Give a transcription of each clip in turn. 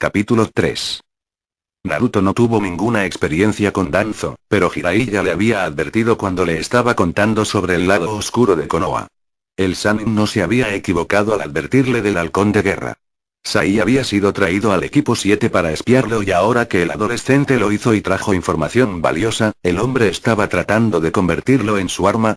Capítulo 3. Naruto no tuvo ninguna experiencia con Danzo, pero Jiraiya le había advertido cuando le estaba contando sobre el lado oscuro de Konoha. El Sannin no se había equivocado al advertirle del halcón de guerra. Sai había sido traído al equipo 7 para espiarlo y ahora que el adolescente lo hizo y trajo información valiosa, el hombre estaba tratando de convertirlo en su arma.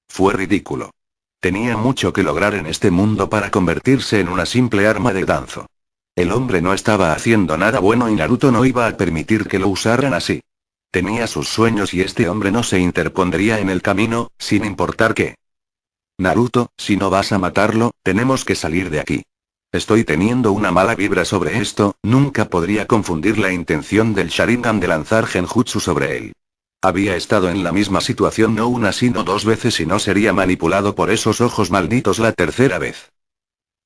Fue ridículo. Tenía mucho que lograr en este mundo para convertirse en una simple arma de Danzo. El hombre no estaba haciendo nada bueno y Naruto no iba a permitir que lo usaran así. Tenía sus sueños y este hombre no se interpondría en el camino, sin importar qué. Naruto, si no vas a matarlo, tenemos que salir de aquí. Estoy teniendo una mala vibra sobre esto, nunca podría confundir la intención del Sharingan de lanzar Genjutsu sobre él. Había estado en la misma situación no una sino dos veces y no sería manipulado por esos ojos malditos la tercera vez.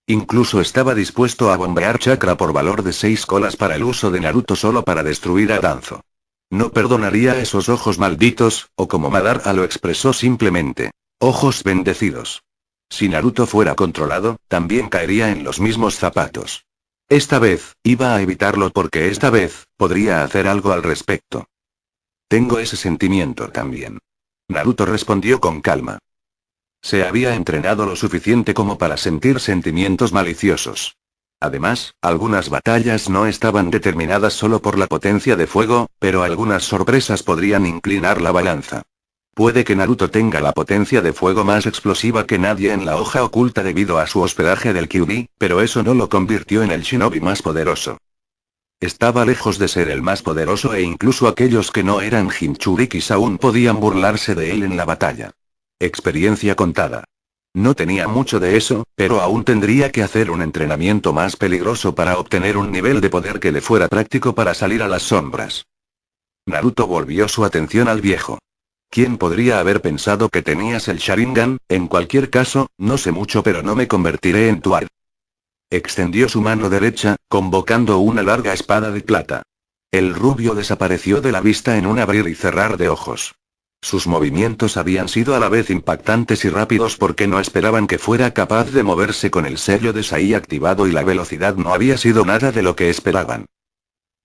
Incluso estaba dispuesto a bombear chakra por valor de 6 colas para el uso de Naruto solo para destruir a Danzo. No perdonaría a esos ojos malditos, o como Madara lo expresó simplemente, ojos bendecidos. Si Naruto fuera controlado, también caería en los mismos zapatos. Esta vez, iba a evitarlo porque esta vez, podría hacer algo al respecto. Tengo ese sentimiento también. Naruto respondió con calma. Se había entrenado lo suficiente como para sentir sentimientos maliciosos. Además, algunas batallas no estaban determinadas solo por la potencia de fuego, pero algunas sorpresas podrían inclinar la balanza. Puede que Naruto tenga la potencia de fuego más explosiva que nadie en la hoja oculta debido a su hospedaje del Kyuubi, pero eso no lo convirtió en el shinobi más poderoso. Estaba lejos de ser el más poderoso e incluso aquellos que no eran Jinchurikis aún podían burlarse de él en la batalla. Experiencia contada. No tenía mucho de eso, pero aún tendría que hacer un entrenamiento más peligroso para obtener un nivel de poder que le fuera práctico para salir a las sombras. Naruto volvió su atención al viejo. ¿Quién podría haber pensado que tenías el Sharingan? En cualquier caso, no sé mucho pero no me convertiré en tu ar. Extendió su mano derecha, convocando una larga espada de plata. El rubio desapareció de la vista en un abrir y cerrar de ojos. Sus movimientos habían sido a la vez impactantes y rápidos porque no esperaban que fuera capaz de moverse con el sello de Sai activado y la velocidad no había sido nada de lo que esperaban.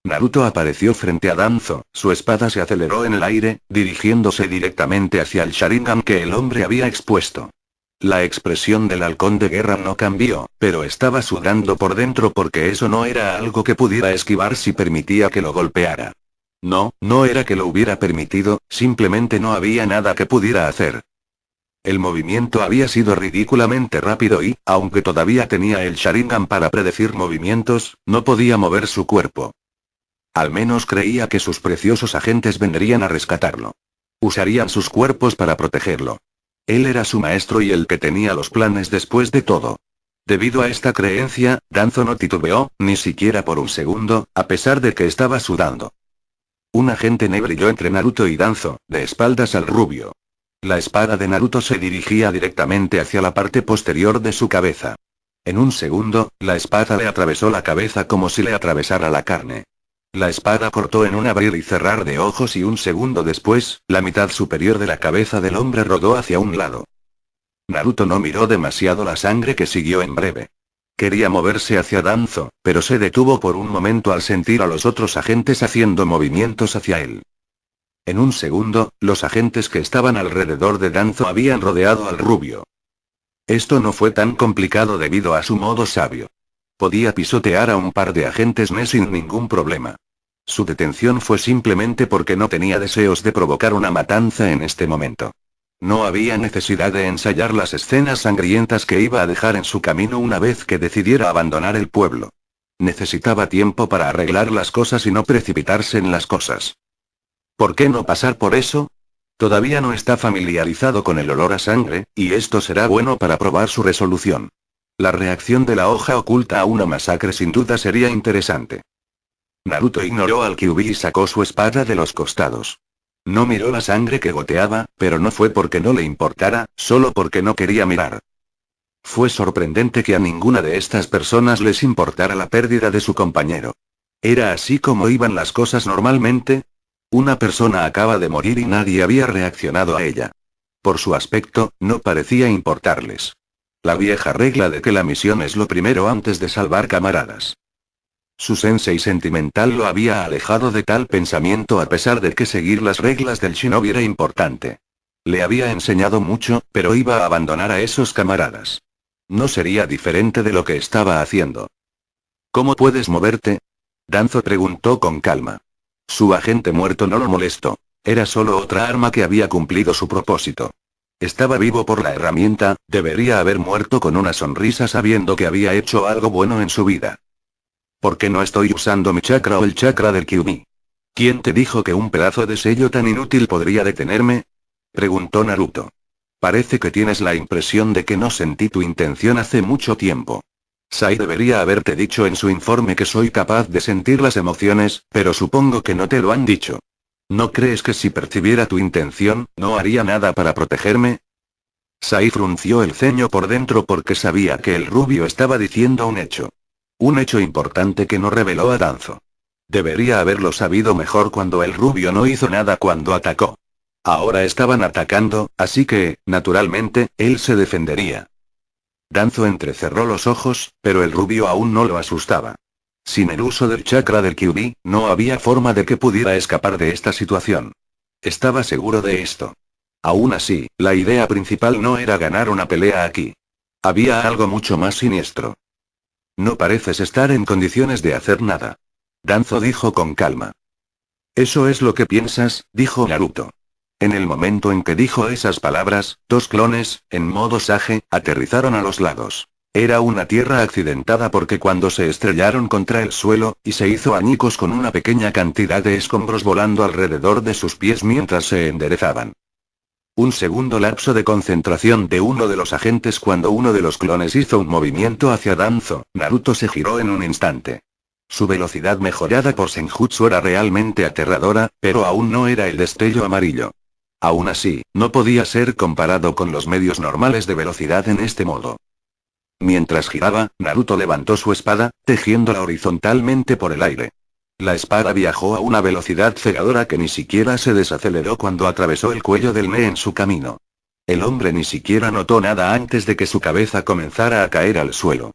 Naruto apareció frente a Danzo, su espada se aceleró en el aire, dirigiéndose directamente hacia el Sharingan que el hombre había expuesto. La expresión del halcón de guerra no cambió, pero estaba sudando por dentro porque eso no era algo que pudiera esquivar si permitía que lo golpeara. No era que lo hubiera permitido, simplemente no había nada que pudiera hacer. El movimiento había sido ridículamente rápido y, aunque todavía tenía el Sharingan para predecir movimientos, no podía mover su cuerpo. Al menos creía que sus preciosos agentes vendrían a rescatarlo. Usarían sus cuerpos para protegerlo. Él era su maestro y el que tenía los planes después de todo. Debido a esta creencia, Danzo no titubeó, ni siquiera por un segundo, a pesar de que estaba sudando. Un agente ne brilló entre Naruto y Danzo, de espaldas al rubio. La espada de Naruto se dirigía directamente hacia la parte posterior de su cabeza. En un segundo, la espada le atravesó la cabeza como si le atravesara la carne. La espada cortó en un abrir y cerrar de ojos y un segundo después, la mitad superior de la cabeza del hombre rodó hacia un lado. Naruto no miró demasiado la sangre que siguió en breve. Quería moverse hacia Danzo, pero se detuvo por un momento al sentir a los otros agentes haciendo movimientos hacia él. En un segundo, los agentes que estaban alrededor de Danzo habían rodeado al rubio. Esto no fue tan complicado debido a su modo sabio. Podía pisotear a un par de agentes ne sin ningún problema. Su detención fue simplemente porque no tenía deseos de provocar una matanza en este momento. No había necesidad de ensayar las escenas sangrientas que iba a dejar en su camino una vez que decidiera abandonar el pueblo. Necesitaba tiempo para arreglar las cosas y no precipitarse en las cosas. ¿Por qué no pasar por eso? Todavía no está familiarizado con el olor a sangre, y esto será bueno para probar su resolución. La reacción de la hoja oculta a una masacre sin duda sería interesante. Naruto ignoró al Kyuubi y sacó su espada de los costados. No miró la sangre que goteaba, pero no fue porque no le importara, solo porque no quería mirar. Fue sorprendente que a ninguna de estas personas les importara la pérdida de su compañero. ¿Era así como iban las cosas normalmente? Una persona acaba de morir y nadie había reaccionado a ella. Por su aspecto, no parecía importarles. La vieja regla de que la misión es lo primero antes de salvar camaradas. Su sensei sentimental lo había alejado de tal pensamiento a pesar de que seguir las reglas del shinobi era importante. Le había enseñado mucho, pero iba a abandonar a esos camaradas. No sería diferente de lo que estaba haciendo. ¿Cómo puedes moverte? Danzo preguntó con calma. Su agente muerto no lo molestó. Era solo otra arma que había cumplido su propósito. Estaba vivo por la herramienta, debería haber muerto con una sonrisa sabiendo que había hecho algo bueno en su vida. ¿Por qué no estoy usando mi chakra o el chakra del Kyuubi? ¿Quién te dijo que un pedazo de sello tan inútil podría detenerme? Preguntó Naruto. Parece que tienes la impresión de que no sentí tu intención hace mucho tiempo. Sai debería haberte dicho en su informe que soy capaz de sentir las emociones, pero supongo que no te lo han dicho. ¿No crees que si percibiera tu intención, no haría nada para protegerme? Sai frunció el ceño por dentro porque sabía que el rubio estaba diciendo un hecho. Un hecho importante que no reveló a Danzo. Debería haberlo sabido mejor cuando el rubio no hizo nada cuando atacó. Ahora estaban atacando, así que, naturalmente, él se defendería. Danzo entrecerró los ojos, pero el rubio aún no lo asustaba. Sin el uso del chakra del Kyuubi, no había forma de que pudiera escapar de esta situación. Estaba seguro de esto. Aún así, la idea principal no era ganar una pelea aquí. Había algo mucho más siniestro. No pareces estar en condiciones de hacer nada. Danzo dijo con calma. Eso es lo que piensas, dijo Naruto. En el momento en que dijo esas palabras, dos clones, en modo Sage, aterrizaron a los lados. Era una tierra accidentada porque cuando se estrellaron contra el suelo, y se hizo añicos con una pequeña cantidad de escombros volando alrededor de sus pies mientras se enderezaban. Un segundo lapso de concentración de uno de los agentes cuando uno de los clones hizo un movimiento hacia Danzo, Naruto se giró en un instante. Su velocidad mejorada por Senjutsu era realmente aterradora, pero aún no era el destello amarillo. Aún así, no podía ser comparado con los medios normales de velocidad en este modo. Mientras giraba, Naruto levantó su espada, tejiéndola horizontalmente por el aire. La espada viajó a una velocidad cegadora que ni siquiera se desaceleró cuando atravesó el cuello del Ne en su camino. El hombre ni siquiera notó nada antes de que su cabeza comenzara a caer al suelo.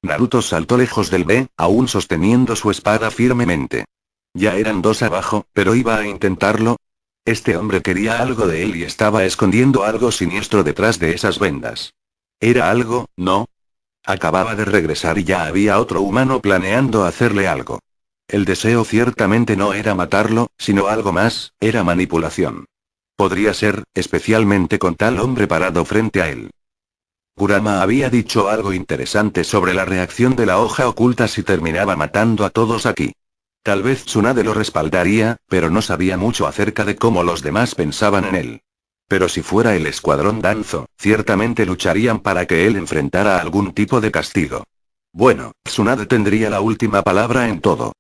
Naruto saltó lejos del B, aún sosteniendo su espada firmemente. Ya eran dos abajo, pero iba a intentarlo. Este hombre quería algo de él y estaba escondiendo algo siniestro detrás de esas vendas. ¿Era algo, no? Acababa de regresar y ya había otro humano planeando hacerle algo. El deseo ciertamente no era matarlo, sino algo más, era manipulación. Podría ser, especialmente con tal hombre parado frente a él. Kurama había dicho algo interesante sobre la reacción de la hoja oculta si terminaba matando a todos aquí. Tal vez Tsunade lo respaldaría, pero no sabía mucho acerca de cómo los demás pensaban en él. Pero si fuera el escuadrón Danzo, ciertamente lucharían para que él enfrentara algún tipo de castigo. Bueno, Tsunade tendría la última palabra en todo.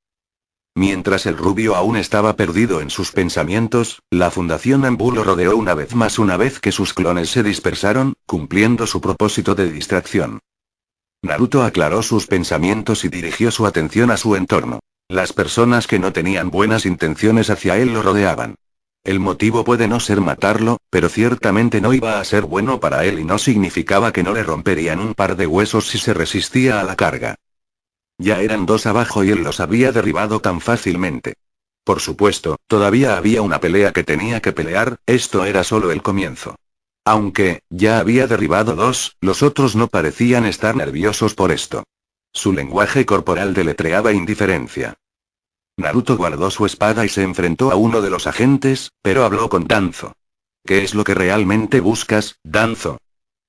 Mientras el rubio aún estaba perdido en sus pensamientos, la Fundación Anbu lo rodeó una vez más una vez que sus clones se dispersaron, cumpliendo su propósito de distracción. Naruto aclaró sus pensamientos y dirigió su atención a su entorno. Las personas que no tenían buenas intenciones hacia él lo rodeaban. El motivo puede no ser matarlo, pero ciertamente no iba a ser bueno para él y no significaba que no le romperían un par de huesos si se resistía a la carga. Ya eran dos abajo y él los había derribado tan fácilmente. Por supuesto, todavía había una pelea que tenía que pelear, esto era solo el comienzo. Aunque, ya había derribado dos, los otros no parecían estar nerviosos por esto. Su lenguaje corporal deletreaba indiferencia. Naruto guardó su espada y se enfrentó a uno de los agentes, pero habló con Danzo. ¿Qué es lo que realmente buscas, Danzo?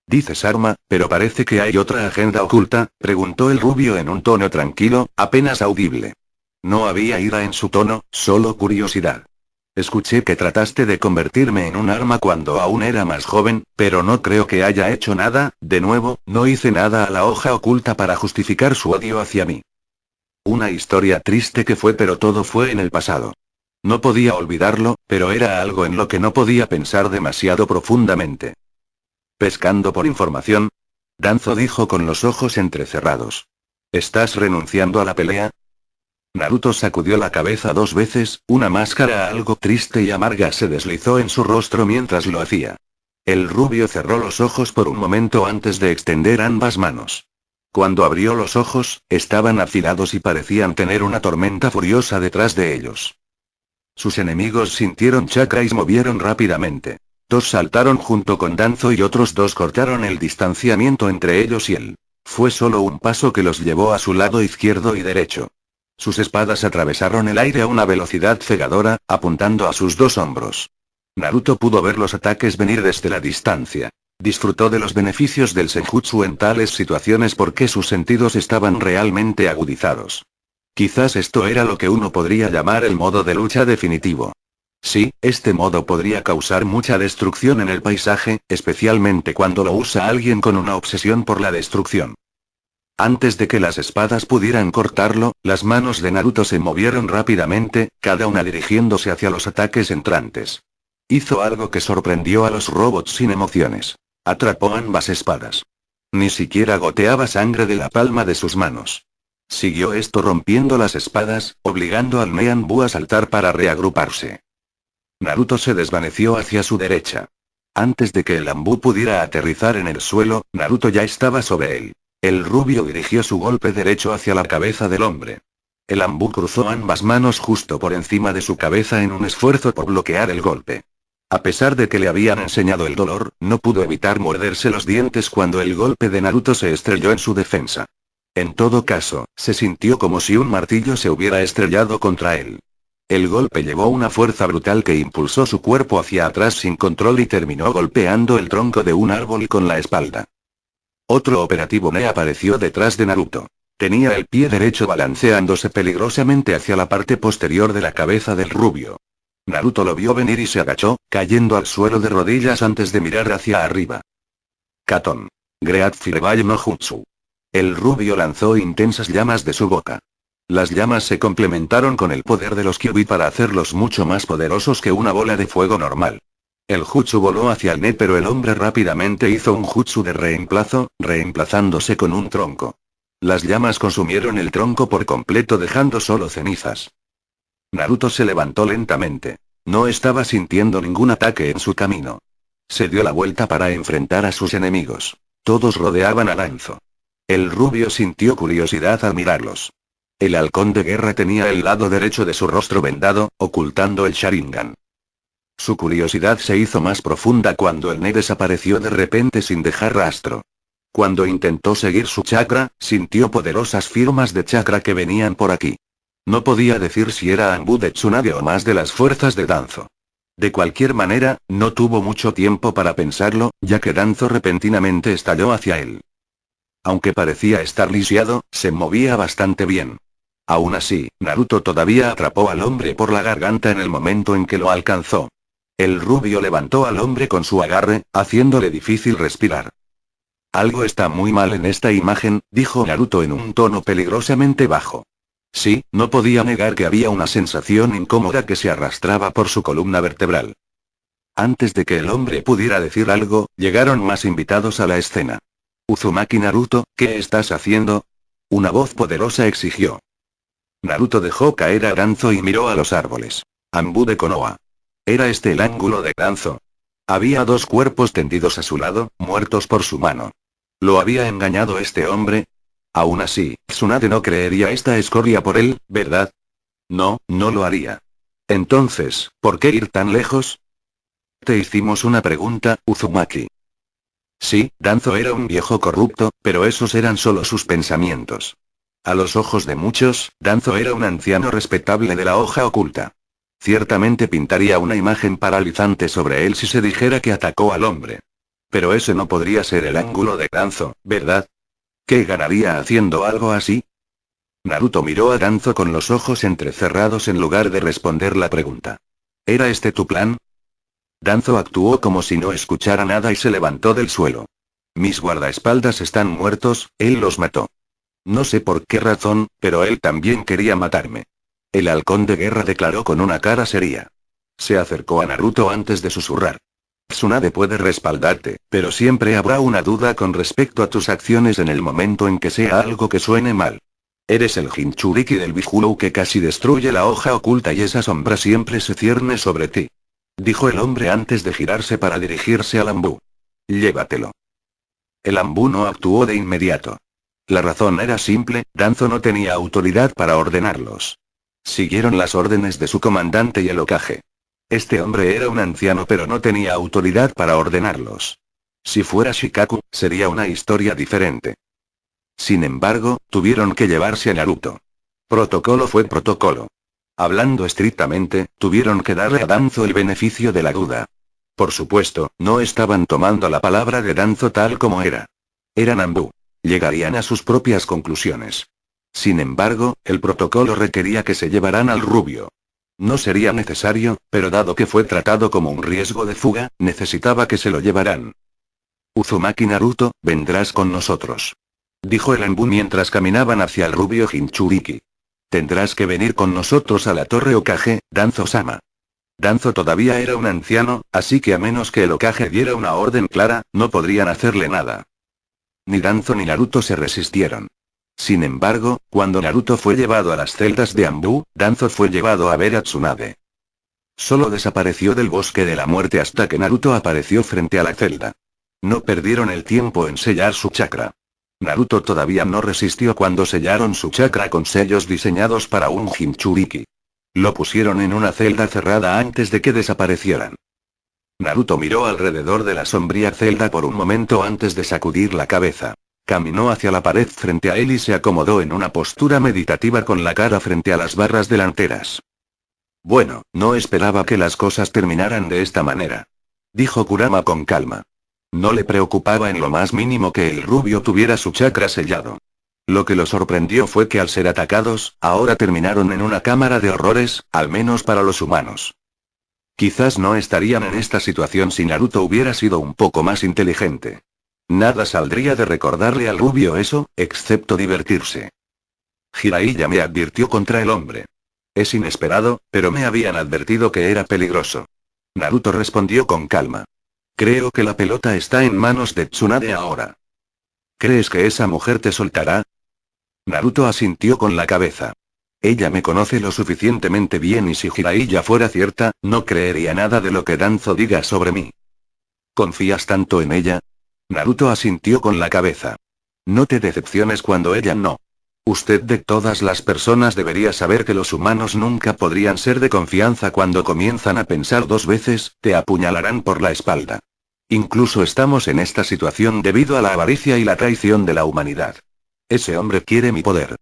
Dices arma, pero parece que hay otra agenda oculta, preguntó el rubio en un tono tranquilo, apenas audible. No había ira en su tono, solo curiosidad. Escuché que trataste de convertirme en un arma cuando aún era más joven, pero no creo que haya hecho nada, de nuevo, no hice nada a la hoja oculta para justificar su odio hacia mí. Una historia triste que fue, pero todo fue en el pasado. No podía olvidarlo, pero era algo en lo que no podía pensar demasiado profundamente. ¿Pescando por información? Danzo dijo con los ojos entrecerrados. ¿Estás renunciando a la pelea? Naruto sacudió la cabeza dos veces, una máscara algo triste y amarga se deslizó en su rostro mientras lo hacía. El rubio cerró los ojos por un momento antes de extender ambas manos. Cuando abrió los ojos, estaban afilados y parecían tener una tormenta furiosa detrás de ellos. Sus enemigos sintieron chakra y se movieron rápidamente. Dos saltaron junto con Danzo y otros dos cortaron el distanciamiento entre ellos y él. Fue solo un paso que los llevó a su lado izquierdo y derecho. Sus espadas atravesaron el aire a una velocidad cegadora, apuntando a sus dos hombros. Naruto pudo ver los ataques venir desde la distancia. Disfrutó de los beneficios del Senjutsu en tales situaciones porque sus sentidos estaban realmente agudizados. Quizás esto era lo que uno podría llamar el modo de lucha definitivo. Sí, este modo podría causar mucha destrucción en el paisaje, especialmente cuando lo usa alguien con una obsesión por la destrucción. Antes de que las espadas pudieran cortarlo, las manos de Naruto se movieron rápidamente, cada una dirigiéndose hacia los ataques entrantes. Hizo algo que sorprendió a los robots sin emociones. Atrapó ambas espadas. Ni siquiera goteaba sangre de la palma de sus manos. Siguió esto rompiendo las espadas, obligando al Nean Bu a saltar para reagruparse. Naruto se desvaneció hacia su derecha. Antes de que el Anbu pudiera aterrizar en el suelo, Naruto ya estaba sobre él. El rubio dirigió su golpe derecho hacia la cabeza del hombre. El Anbu cruzó ambas manos justo por encima de su cabeza en un esfuerzo por bloquear el golpe. A pesar de que le habían enseñado el dolor, no pudo evitar morderse los dientes cuando el golpe de Naruto se estrelló en su defensa. En todo caso, se sintió como si un martillo se hubiera estrellado contra él. El golpe llevó una fuerza brutal que impulsó su cuerpo hacia atrás sin control y terminó golpeando el tronco de un árbol con la espalda. Otro operativo Ne apareció detrás de Naruto. Tenía el pie derecho balanceándose peligrosamente hacia la parte posterior de la cabeza del rubio. Naruto lo vio venir y se agachó, cayendo al suelo de rodillas antes de mirar hacia arriba. Katon. Great Fireball no Jutsu. El rubio lanzó intensas llamas de su boca. Las llamas se complementaron con el poder de los Kyuubi para hacerlos mucho más poderosos que una bola de fuego normal. El jutsu voló hacia el Ne, pero el hombre rápidamente hizo un jutsu de reemplazo, reemplazándose con un tronco. Las llamas consumieron el tronco por completo dejando solo cenizas. Naruto se levantó lentamente. No estaba sintiendo ningún ataque en su camino. Se dio la vuelta para enfrentar a sus enemigos. Todos rodeaban a Danzo. El rubio sintió curiosidad al mirarlos. El halcón de guerra tenía el lado derecho de su rostro vendado, ocultando el Sharingan. Su curiosidad se hizo más profunda cuando el Ne desapareció de repente sin dejar rastro. Cuando intentó seguir su chakra, sintió poderosas firmas de chakra que venían por aquí. No podía decir si era Anbu de Tsunade o más de las fuerzas de Danzo. De cualquier manera, no tuvo mucho tiempo para pensarlo, ya que Danzo repentinamente estalló hacia él. Aunque parecía estar lisiado, se movía bastante bien. Aún así, Naruto todavía atrapó al hombre por la garganta en el momento en que lo alcanzó. El rubio levantó al hombre con su agarre, haciéndole difícil respirar. Algo está muy mal en esta imagen, dijo Naruto en un tono peligrosamente bajo. Sí, no podía negar que había una sensación incómoda que se arrastraba por su columna vertebral. Antes de que el hombre pudiera decir algo, llegaron más invitados a la escena. Uzumaki Naruto, ¿qué estás haciendo? Una voz poderosa exigió. Naruto dejó caer a Danzo y miró a los árboles. Anbu de Konoha. ¿Era este el ángulo de Danzo? Había dos cuerpos tendidos a su lado, muertos por su mano. ¿Lo había engañado este hombre? Aún así, Tsunade no creería esta escoria por él, ¿verdad? No, no lo haría. Entonces, ¿por qué ir tan lejos? Te hicimos una pregunta, Uzumaki. Sí, Danzo era un viejo corrupto, pero esos eran solo sus pensamientos. A los ojos de muchos, Danzo era un anciano respetable de la hoja oculta. Ciertamente pintaría una imagen paralizante sobre él si se dijera que atacó al hombre. Pero ese no podría ser el ángulo de Danzo, ¿verdad? ¿Qué ganaría haciendo algo así? Naruto miró a Danzo con los ojos entrecerrados en lugar de responder la pregunta. ¿Era este tu plan? Danzo actuó como si no escuchara nada y se levantó del suelo. Mis guardaespaldas están muertos, él los mató. No sé por qué razón, pero él también quería matarme. El halcón de guerra declaró con una cara seria. Se acercó a Naruto antes de susurrar. Tsunade puede respaldarte, pero siempre habrá una duda con respecto a tus acciones en el momento en que sea algo que suene mal. Eres el Jinchuriki del Bijulou que casi destruye la hoja oculta y esa sombra siempre se cierne sobre ti. Dijo el hombre antes de girarse para dirigirse al Anbu. Llévatelo. El Anbu no actuó de inmediato. La razón era simple, Danzo no tenía autoridad para ordenarlos. Siguieron las órdenes de su comandante y el Hokage. Este hombre era un anciano pero no tenía autoridad para ordenarlos. Si fuera Shikaku, sería una historia diferente. Sin embargo, tuvieron que llevarse a Naruto. Protocolo fue protocolo. Hablando estrictamente, tuvieron que darle a Danzo el beneficio de la duda. Por supuesto, no estaban tomando la palabra de Danzo tal como era. Era Nambu. Llegarían a sus propias conclusiones. Sin embargo, el protocolo requería que se llevaran al rubio. No sería necesario, pero dado que fue tratado como un riesgo de fuga, necesitaba que se lo llevaran. Uzumaki Naruto, vendrás con nosotros. Dijo el Anbu mientras caminaban hacia el rubio Jinchuriki. Tendrás que venir con nosotros a la torre Hokage, Danzo-sama. Danzo todavía era un anciano, así que a menos que el Hokage diera una orden clara, no podrían hacerle nada. Ni Danzo ni Naruto se resistieron. Sin embargo, cuando Naruto fue llevado a las celdas de Anbu, Danzo fue llevado a ver a Tsunade. Solo desapareció del bosque de la muerte hasta que Naruto apareció frente a la celda. No perdieron el tiempo en sellar su chakra. Naruto todavía no resistió cuando sellaron su chakra con sellos diseñados para un Jinchuriki. Lo pusieron en una celda cerrada antes de que desaparecieran. Naruto miró alrededor de la sombría celda por un momento antes de sacudir la cabeza. Caminó hacia la pared frente a él y se acomodó en una postura meditativa con la cara frente a las barras delanteras. Bueno, no esperaba que las cosas terminaran de esta manera. Dijo Kurama con calma. No le preocupaba en lo más mínimo que el rubio tuviera su chakra sellado. Lo que lo sorprendió fue que al ser atacados, ahora terminaron en una cámara de horrores, al menos para los humanos. Quizás no estarían en esta situación si Naruto hubiera sido un poco más inteligente. Nada saldría de recordarle al rubio eso, excepto divertirse. Jiraiya me advirtió contra el hombre. Es inesperado, pero me habían advertido que era peligroso. Naruto respondió con calma. Creo que la pelota está en manos de Tsunade ahora. ¿Crees que esa mujer te soltará? Naruto asintió con la cabeza. Ella me conoce lo suficientemente bien y si Jiraiya fuera cierta, no creería nada de lo que Danzo diga sobre mí. ¿Confías tanto en ella? Naruto asintió con la cabeza. No te decepciones cuando ella no. Usted de todas las personas debería saber que los humanos nunca podrían ser de confianza cuando comienzan a pensar dos veces, te apuñalarán por la espalda. Incluso estamos en esta situación debido a la avaricia y la traición de la humanidad. Ese hombre quiere mi poder.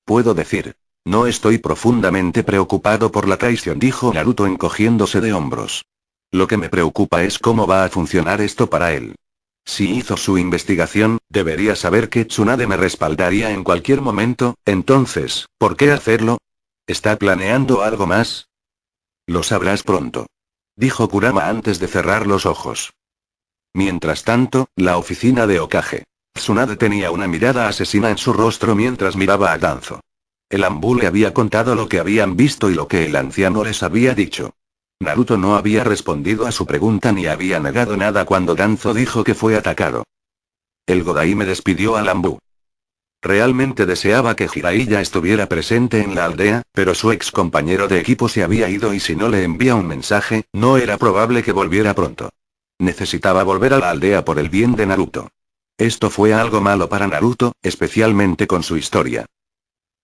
Puedo decir. No estoy profundamente preocupado por la traición, dijo Naruto encogiéndose de hombros. Lo que me preocupa es cómo va a funcionar esto para él. Si hizo su investigación, debería saber que Tsunade me respaldaría en cualquier momento, entonces, ¿por qué hacerlo? ¿Está planeando algo más? Lo sabrás pronto. Dijo Kurama antes de cerrar los ojos. Mientras tanto, la oficina de Hokage. Tsunade tenía una mirada asesina en su rostro mientras miraba a Danzo. El Anbu le había contado lo que habían visto y lo que el anciano les había dicho. Naruto no había respondido a su pregunta ni había negado nada cuando Danzo dijo que fue atacado. El Godai me despidió al Anbu. Realmente deseaba que Jiraiya estuviera presente en la aldea, pero su ex compañero de equipo se había ido y si no le envía un mensaje, no era probable que volviera pronto. Necesitaba volver a la aldea por el bien de Naruto. Esto fue algo malo para Naruto, especialmente con su historia.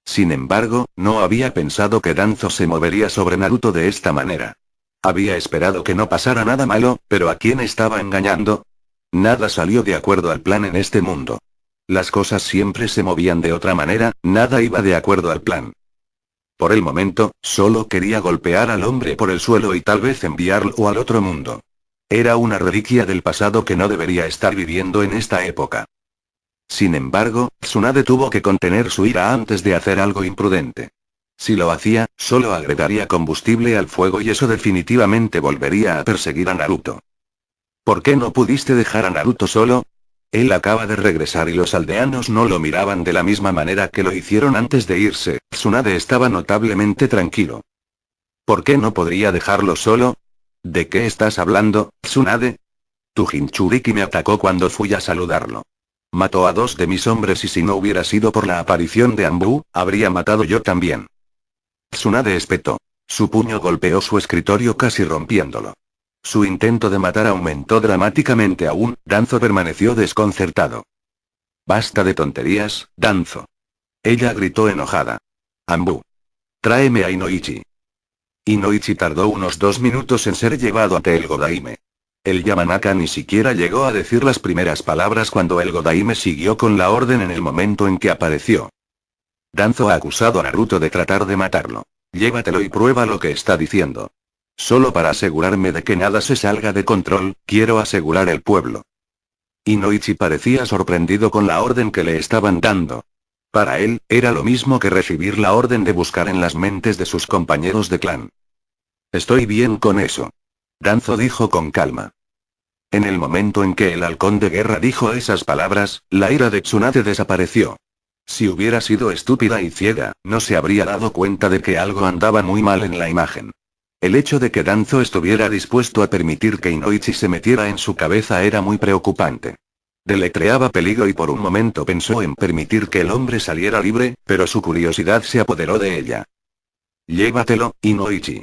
Sin embargo, no había pensado que Danzo se movería sobre Naruto de esta manera. Había esperado que no pasara nada malo, pero ¿a quién estaba engañando? Nada salió de acuerdo al plan en este mundo. Las cosas siempre se movían de otra manera, nada iba de acuerdo al plan. Por el momento, solo quería golpear al hombre por el suelo y tal vez enviarlo al otro mundo. Era una reliquia del pasado que no debería estar viviendo en esta época. Sin embargo, Tsunade tuvo que contener su ira antes de hacer algo imprudente. Si lo hacía, solo agregaría combustible al fuego y eso definitivamente volvería a perseguir a Naruto. ¿Por qué no pudiste dejar a Naruto solo? Él acaba de regresar y los aldeanos no lo miraban de la misma manera que lo hicieron antes de irse. Tsunade estaba notablemente tranquilo. ¿Por qué no podría dejarlo solo? ¿De qué estás hablando, Tsunade? Tu Jinchuriki me atacó cuando fui a saludarlo. Mató a 2 de mis hombres y si no hubiera sido por la aparición de Anbu, habría matado yo también. Tsunade espetó. Su puño golpeó su escritorio casi rompiéndolo. Su intento de matar aumentó dramáticamente aún, Danzo permaneció desconcertado. Basta de tonterías, Danzo. Ella gritó enojada. Anbu. Tráeme a Inoichi. Inoichi tardó unos 2 minutos en ser llevado ante el Godaime. El Yamanaka ni siquiera llegó a decir las primeras palabras cuando el Godaime siguió con la orden en el momento en que apareció. Danzo ha acusado a Naruto de tratar de matarlo. Llévatelo y prueba lo que está diciendo. Solo para asegurarme de que nada se salga de control, quiero asegurar el pueblo. Inoichi parecía sorprendido con la orden que le estaban dando. Para él, era lo mismo que recibir la orden de buscar en las mentes de sus compañeros de clan. Estoy bien con eso. Danzo dijo con calma. En el momento en que el halcón de guerra dijo esas palabras, la ira de Tsunade desapareció. Si hubiera sido estúpida y ciega, no se habría dado cuenta de que algo andaba muy mal en la imagen. El hecho de que Danzo estuviera dispuesto a permitir que Inoichi se metiera en su cabeza era muy preocupante. Deletreaba peligro y por un momento pensó en permitir que el hombre saliera libre, pero su curiosidad se apoderó de ella. Llévatelo, Inoichi.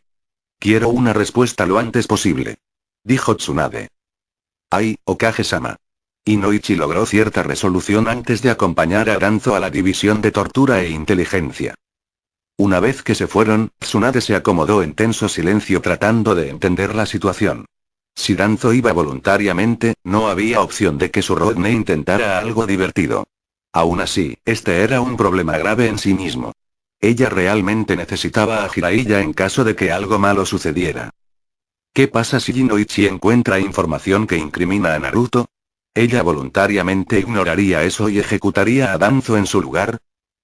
Quiero una respuesta lo antes posible. Dijo Tsunade. Ay, Okage-sama. Inoichi logró cierta resolución antes de acompañar a Danzo a la división de tortura e inteligencia. Una vez que se fueron, Tsunade se acomodó en tenso silencio tratando de entender la situación. Si Danzo iba voluntariamente, no había opción de que su Rodney intentara algo divertido. Aún así, este era un problema grave en sí mismo. Ella realmente necesitaba a Jiraiya en caso de que algo malo sucediera. ¿Qué pasa si Inoichi encuentra información que incrimina a Naruto? ¿Ella voluntariamente ignoraría eso y ejecutaría a Danzo en su lugar?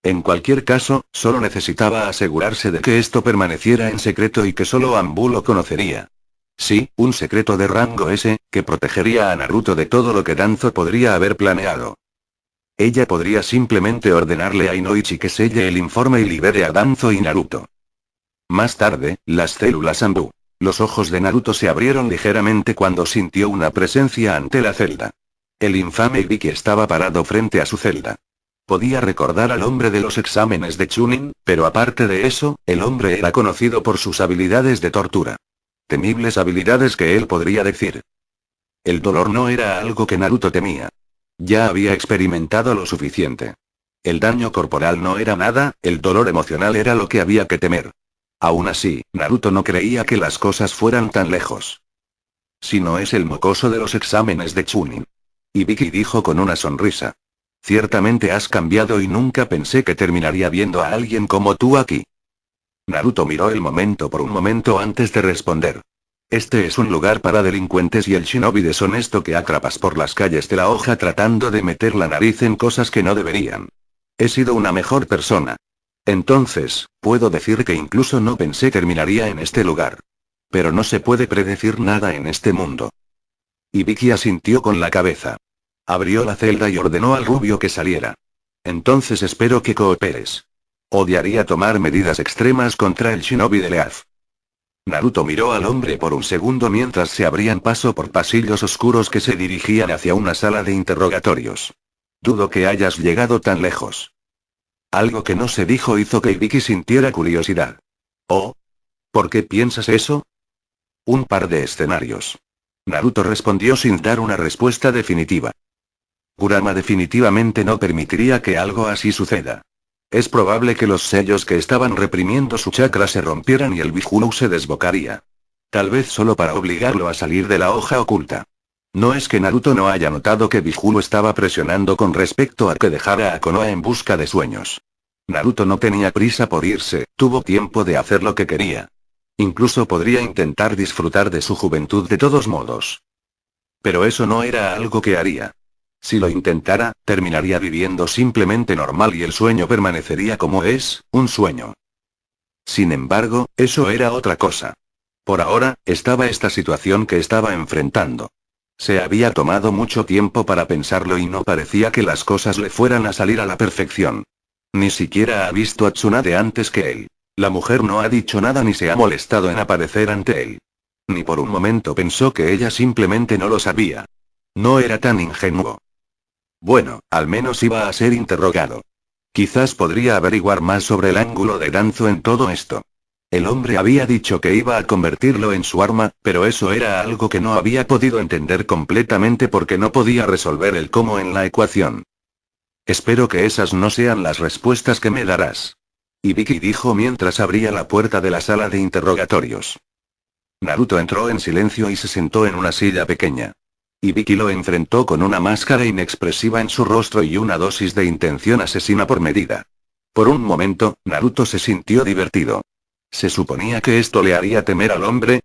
En cualquier caso, solo necesitaba asegurarse de que esto permaneciera en secreto y que solo Anbu lo conocería. Sí, un secreto de rango S, que protegería a Naruto de todo lo que Danzo podría haber planeado. Ella podría simplemente ordenarle a Inoichi que selle el informe y libere a Danzo y Naruto. Más tarde, las células Anbu. Los ojos de Naruto se abrieron ligeramente cuando sintió una presencia ante la celda. El infame Ibiki estaba parado frente a su celda. Podía recordar al hombre de los exámenes de Chunin, pero aparte de eso, el hombre era conocido por sus habilidades de tortura. Temibles habilidades que él podría decir. El dolor no era algo que Naruto temía. Ya había experimentado lo suficiente. El daño corporal no era nada, el dolor emocional era lo que había que temer. Aún así, Naruto no creía que las cosas fueran tan lejos. Si no es el mocoso de los exámenes de Chunin. Ibiki dijo con una sonrisa. Ciertamente has cambiado y nunca pensé que terminaría viendo a alguien como tú aquí. Naruto miró el momento por un momento antes de responder. Este es un lugar para delincuentes y el shinobi deshonesto que atrapas por las calles de la hoja tratando de meter la nariz en cosas que no deberían. He sido una mejor persona. Entonces, puedo decir que incluso no pensé terminaría en este lugar. Pero no se puede predecir nada en este mundo. Ibiki asintió con la cabeza. Abrió la celda y ordenó al rubio que saliera. Entonces espero que cooperes. Odiaría tomar medidas extremas contra el shinobi de Leaf. Naruto miró al hombre por un segundo mientras se abrían paso por pasillos oscuros que se dirigían hacia una sala de interrogatorios. Dudo que hayas llegado tan lejos. Algo que no se dijo hizo que Ibiki sintiera curiosidad. ¿Oh? ¿Por qué piensas eso? Un par de escenarios. Naruto respondió sin dar una respuesta definitiva. Kurama definitivamente no permitiría que algo así suceda. Es probable que los sellos que estaban reprimiendo su chakra se rompieran y el Bihulu se desbocaría. Tal vez solo para obligarlo a salir de la hoja oculta. No es que Naruto no haya notado que Bihulu estaba presionando con respecto a que dejara a Konoha en busca de sueños. Naruto no tenía prisa por irse, tuvo tiempo de hacer lo que quería. Incluso podría intentar disfrutar de su juventud de todos modos. Pero eso no era algo que haría. Si lo intentara, terminaría viviendo simplemente normal y el sueño permanecería como es, un sueño. Sin embargo, eso era otra cosa. Por ahora, estaba esta situación que estaba enfrentando. Se había tomado mucho tiempo para pensarlo y no parecía que las cosas le fueran a salir a la perfección. Ni siquiera ha visto a Tsunade antes que él. La mujer no ha dicho nada ni se ha molestado en aparecer ante él. Ni por un momento pensó que ella simplemente no lo sabía. No era tan ingenuo. Bueno, al menos iba a ser interrogado. Quizás podría averiguar más sobre el ángulo de Danzo en todo esto. El hombre había dicho que iba a convertirlo en su arma, pero eso era algo que no había podido entender completamente porque no podía resolver el cómo en la ecuación. Espero que esas no sean las respuestas que me darás. Ibiki dijo mientras abría la puerta de la sala de interrogatorios. Naruto entró en silencio y se sentó en una silla pequeña. Ibiki lo enfrentó con una máscara inexpresiva en su rostro y una dosis de intención asesina por medida. Por un momento, Naruto se sintió divertido. ¿Se suponía que esto le haría temer al hombre?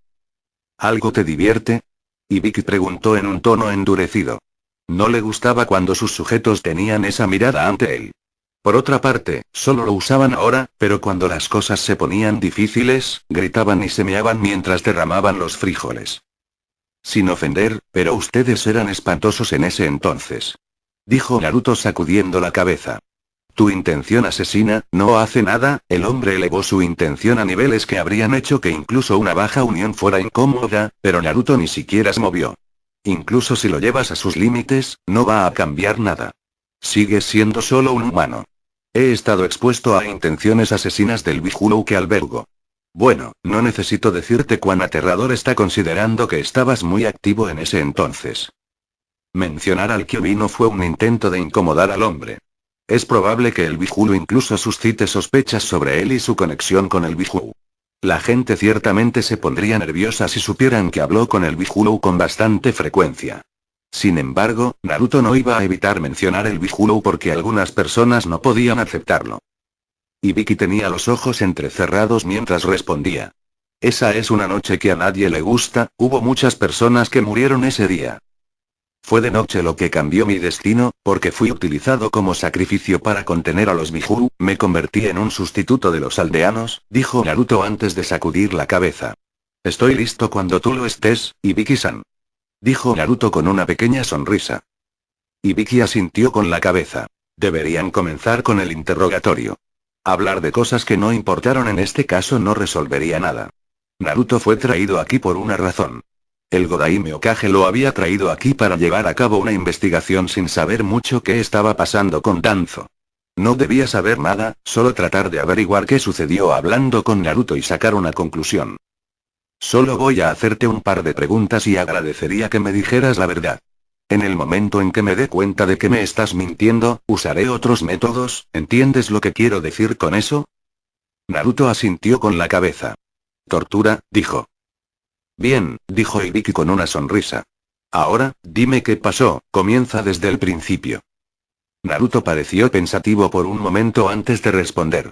¿Algo te divierte? Ibiki preguntó en un tono endurecido. No le gustaba cuando sus sujetos tenían esa mirada ante él. Por otra parte, solo lo usaban ahora, pero cuando las cosas se ponían difíciles, gritaban y se meaban mientras derramaban los frijoles. Sin ofender, pero ustedes eran espantosos en ese entonces. Dijo Naruto sacudiendo la cabeza. Tu intención asesina, no hace nada, el hombre elevó su intención a niveles que habrían hecho que incluso una baja unión fuera incómoda, pero Naruto ni siquiera se movió. Incluso si lo llevas a sus límites, no va a cambiar nada. Sigues siendo solo un humano. He estado expuesto a intenciones asesinas del Bijulou que albergo. Bueno, no necesito decirte cuán aterrador está considerando que estabas muy activo en ese entonces. Mencionar al Kyuubi no fue un intento de incomodar al hombre. Es probable que el Bijulou incluso suscite sospechas sobre él y su conexión con el Bijulou. La gente ciertamente se pondría nerviosa si supieran que habló con el Bijulou con bastante frecuencia. Sin embargo, Naruto no iba a evitar mencionar el Bijulou porque algunas personas no podían aceptarlo. Ibiki tenía los ojos entrecerrados mientras respondía. Esa es una noche que a nadie le gusta, hubo muchas personas que murieron ese día. Fue de noche lo que cambió mi destino, porque fui utilizado como sacrificio para contener a los Biju, me convertí en un sustituto de los aldeanos, dijo Naruto antes de sacudir la cabeza. Estoy listo cuando tú lo estés, Ibiki-san. Dijo Naruto con una pequeña sonrisa. Ibiki asintió con la cabeza. Deberían comenzar con el interrogatorio. Hablar de cosas que no importaron en este caso no resolvería nada. Naruto fue traído aquí por una razón. El Godaime Hokage lo había traído aquí para llevar a cabo una investigación sin saber mucho qué estaba pasando con Danzo. No debía saber nada, solo tratar de averiguar qué sucedió hablando con Naruto y sacar una conclusión. Solo voy a hacerte un par de preguntas y agradecería que me dijeras la verdad. En el momento en que me dé cuenta de que me estás mintiendo, usaré otros métodos, ¿entiendes lo que quiero decir con eso? Naruto asintió con la cabeza. Tortura, dijo. Bien, dijo Ibiki con una sonrisa. Ahora, dime qué pasó, comienza desde el principio. Naruto pareció pensativo por un momento antes de responder.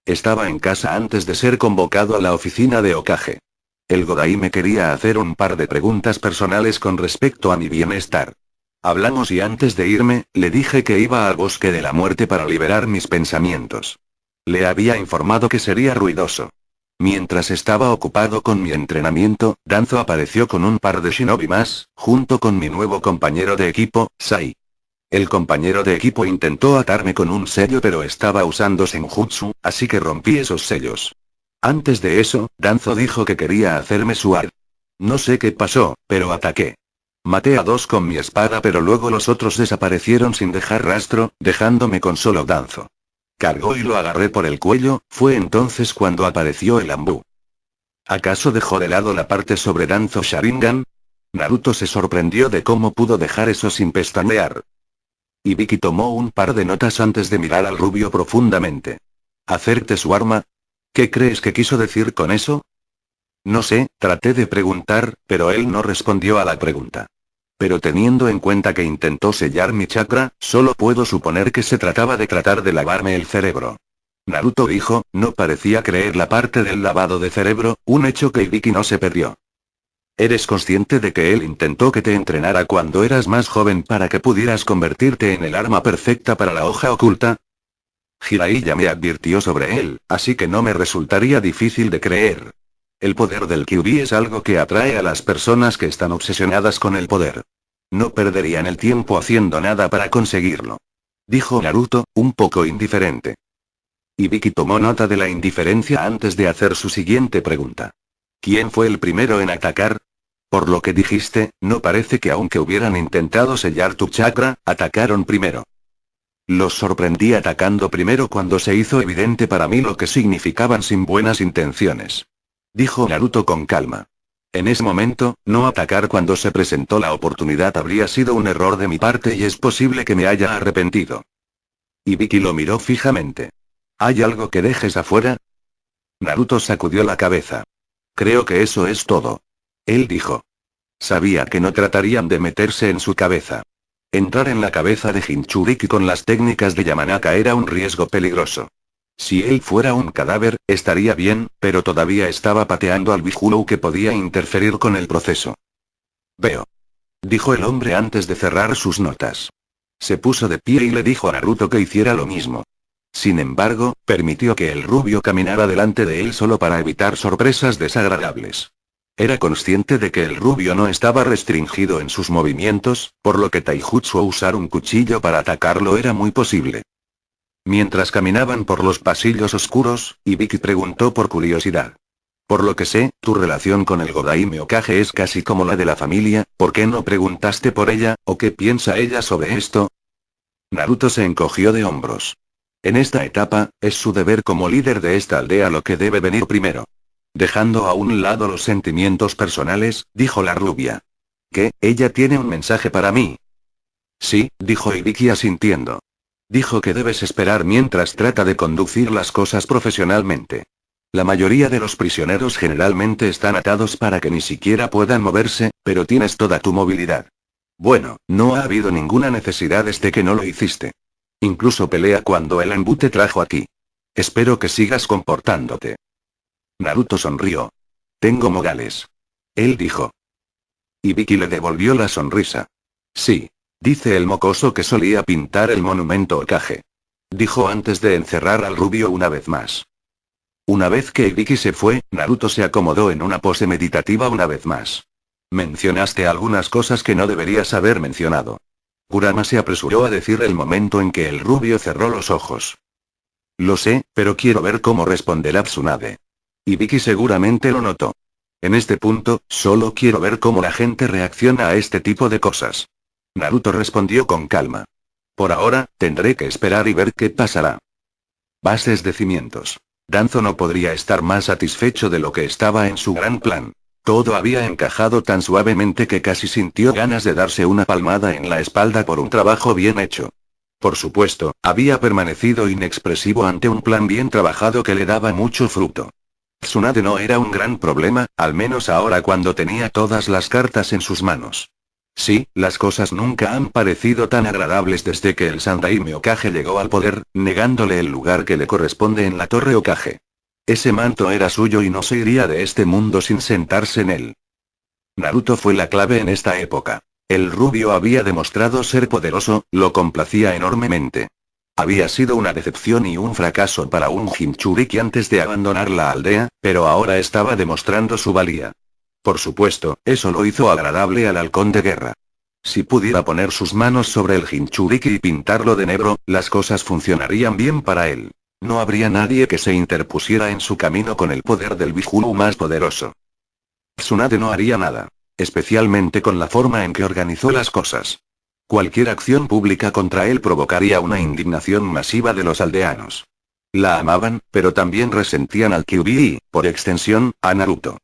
Estaba en casa antes de ser convocado a la oficina de Hokage. El Godaime quería hacer un par de preguntas personales con respecto a mi bienestar. Hablamos y antes de irme, le dije que iba al bosque de la muerte para liberar mis pensamientos. Le había informado que sería ruidoso. Mientras estaba ocupado con mi entrenamiento, Danzo apareció con un par de shinobi más, junto con mi nuevo compañero de equipo, Sai. El compañero de equipo intentó atarme con un sello pero estaba usando senjutsu, así que rompí esos sellos. Antes de eso, Danzo dijo que quería hacerme suar. No sé qué pasó, pero ataqué. Maté a 2 con mi espada pero luego los otros desaparecieron sin dejar rastro, dejándome con solo Danzo. Cargó y lo agarré por el cuello, fue entonces cuando apareció el Ambu. ¿Acaso dejó de lado la parte sobre Danzo Sharingan? Naruto se sorprendió de cómo pudo dejar eso sin pestañear. Ibiki tomó un par de notas antes de mirar al rubio profundamente. ¿Hacerte su arma? ¿Qué crees que quiso decir con eso? No sé, traté de preguntar, pero él no respondió a la pregunta. Pero teniendo en cuenta que intentó sellar mi chakra, solo puedo suponer que se trataba de tratar de lavarme el cerebro. Naruto dijo, no parecía creer la parte del lavado de cerebro, un hecho que Ibiki no se perdió. ¿Eres consciente de que él intentó que te entrenara cuando eras más joven para que pudieras convertirte en el arma perfecta para la hoja oculta? Jiraiya me advirtió sobre él, así que no me resultaría difícil de creer. El poder del Kyuubi es algo que atrae a las personas que están obsesionadas con el poder. No perderían el tiempo haciendo nada para conseguirlo. Dijo Naruto, un poco indiferente. Ibiki tomó nota de la indiferencia antes de hacer su siguiente pregunta. ¿Quién fue el primero en atacar? Por lo que dijiste, no parece que aunque hubieran intentado sellar tu chakra, atacaron primero. Los sorprendí atacando primero cuando se hizo evidente para mí lo que significaban sin buenas intenciones. Dijo Naruto con calma. En ese momento, no atacar cuando se presentó la oportunidad habría sido un error de mi parte y es posible que me haya arrepentido. Ibiki lo miró fijamente. ¿Hay algo que dejes afuera? Naruto sacudió la cabeza. Creo que eso es todo. Él dijo. Sabía que no tratarían de meterse en su cabeza. Entrar en la cabeza de Jinchuriki con las técnicas de Yamanaka era un riesgo peligroso. Si él fuera un cadáver, estaría bien, pero todavía estaba pateando al Bijulou que podía interferir con el proceso. Veo. Dijo el hombre antes de cerrar sus notas. Se puso de pie y le dijo a Naruto que hiciera lo mismo. Sin embargo, permitió que el rubio caminara delante de él solo para evitar sorpresas desagradables. Era consciente de que el rubio no estaba restringido en sus movimientos, por lo que Taijutsu o usar un cuchillo para atacarlo era muy posible. Mientras caminaban por los pasillos oscuros, Ibiki preguntó por curiosidad. Por lo que sé, tu relación con el Godaime Hokage es casi como la de la familia, ¿por qué no preguntaste por ella, o qué piensa ella sobre esto? Naruto se encogió de hombros. En esta etapa, es su deber como líder de esta aldea lo que debe venir primero. Dejando a un lado los sentimientos personales, dijo la rubia. ¿Qué? ¿Ella tiene un mensaje para mí? Sí, dijo Ibiki asintiendo. Dijo que debes esperar mientras trata de conducir las cosas profesionalmente. La mayoría de los prisioneros generalmente están atados para que ni siquiera puedan moverse, pero tienes toda tu movilidad. Bueno, no ha habido ninguna necesidad desde que no lo hiciste. Incluso pelea cuando el Enbu te trajo aquí. Espero que sigas comportándote. Naruto sonrió. Tengo modales. Él dijo. Ibiki le devolvió la sonrisa. Sí. Dice el mocoso que solía pintar el monumento Hokage. Dijo antes de encerrar al rubio una vez más. Una vez que Ibiki se fue, Naruto se acomodó en una pose meditativa una vez más. Mencionaste algunas cosas que no deberías haber mencionado. Kurama se apresuró a decir el momento en que el rubio cerró los ojos. Lo sé, pero quiero ver cómo responderá Tsunade. Ibiki seguramente lo notó. En este punto, solo quiero ver cómo la gente reacciona a este tipo de cosas. Naruto respondió con calma. Por ahora, tendré que esperar y ver qué pasará. Bases de cimientos. Danzo no podría estar más satisfecho de lo que estaba en su gran plan. Todo había encajado tan suavemente que casi sintió ganas de darse una palmada en la espalda por un trabajo bien hecho. Por supuesto, había permanecido inexpresivo ante un plan bien trabajado que le daba mucho fruto. Tsunade no era un gran problema, al menos ahora cuando tenía todas las cartas en sus manos. Sí, las cosas nunca han parecido tan agradables desde que el Sandaime Hokage llegó al poder, negándole el lugar que le corresponde en la Torre Hokage. Ese manto era suyo y no se iría de este mundo sin sentarse en él. Naruto fue la clave en esta época. El rubio había demostrado ser poderoso, lo complacía enormemente. Había sido una decepción y un fracaso para un Jinchuriki antes de abandonar la aldea, pero ahora estaba demostrando su valía. Por supuesto, eso lo hizo agradable al halcón de guerra. Si pudiera poner sus manos sobre el Jinchuriki y pintarlo de negro, las cosas funcionarían bien para él. No habría nadie que se interpusiera en su camino con el poder del Bijulou más poderoso. Tsunade no haría nada. Especialmente con la forma en que organizó las cosas. Cualquier acción pública contra él provocaría una indignación masiva de los aldeanos. La amaban, pero también resentían al Kyuubi y, por extensión, a Naruto.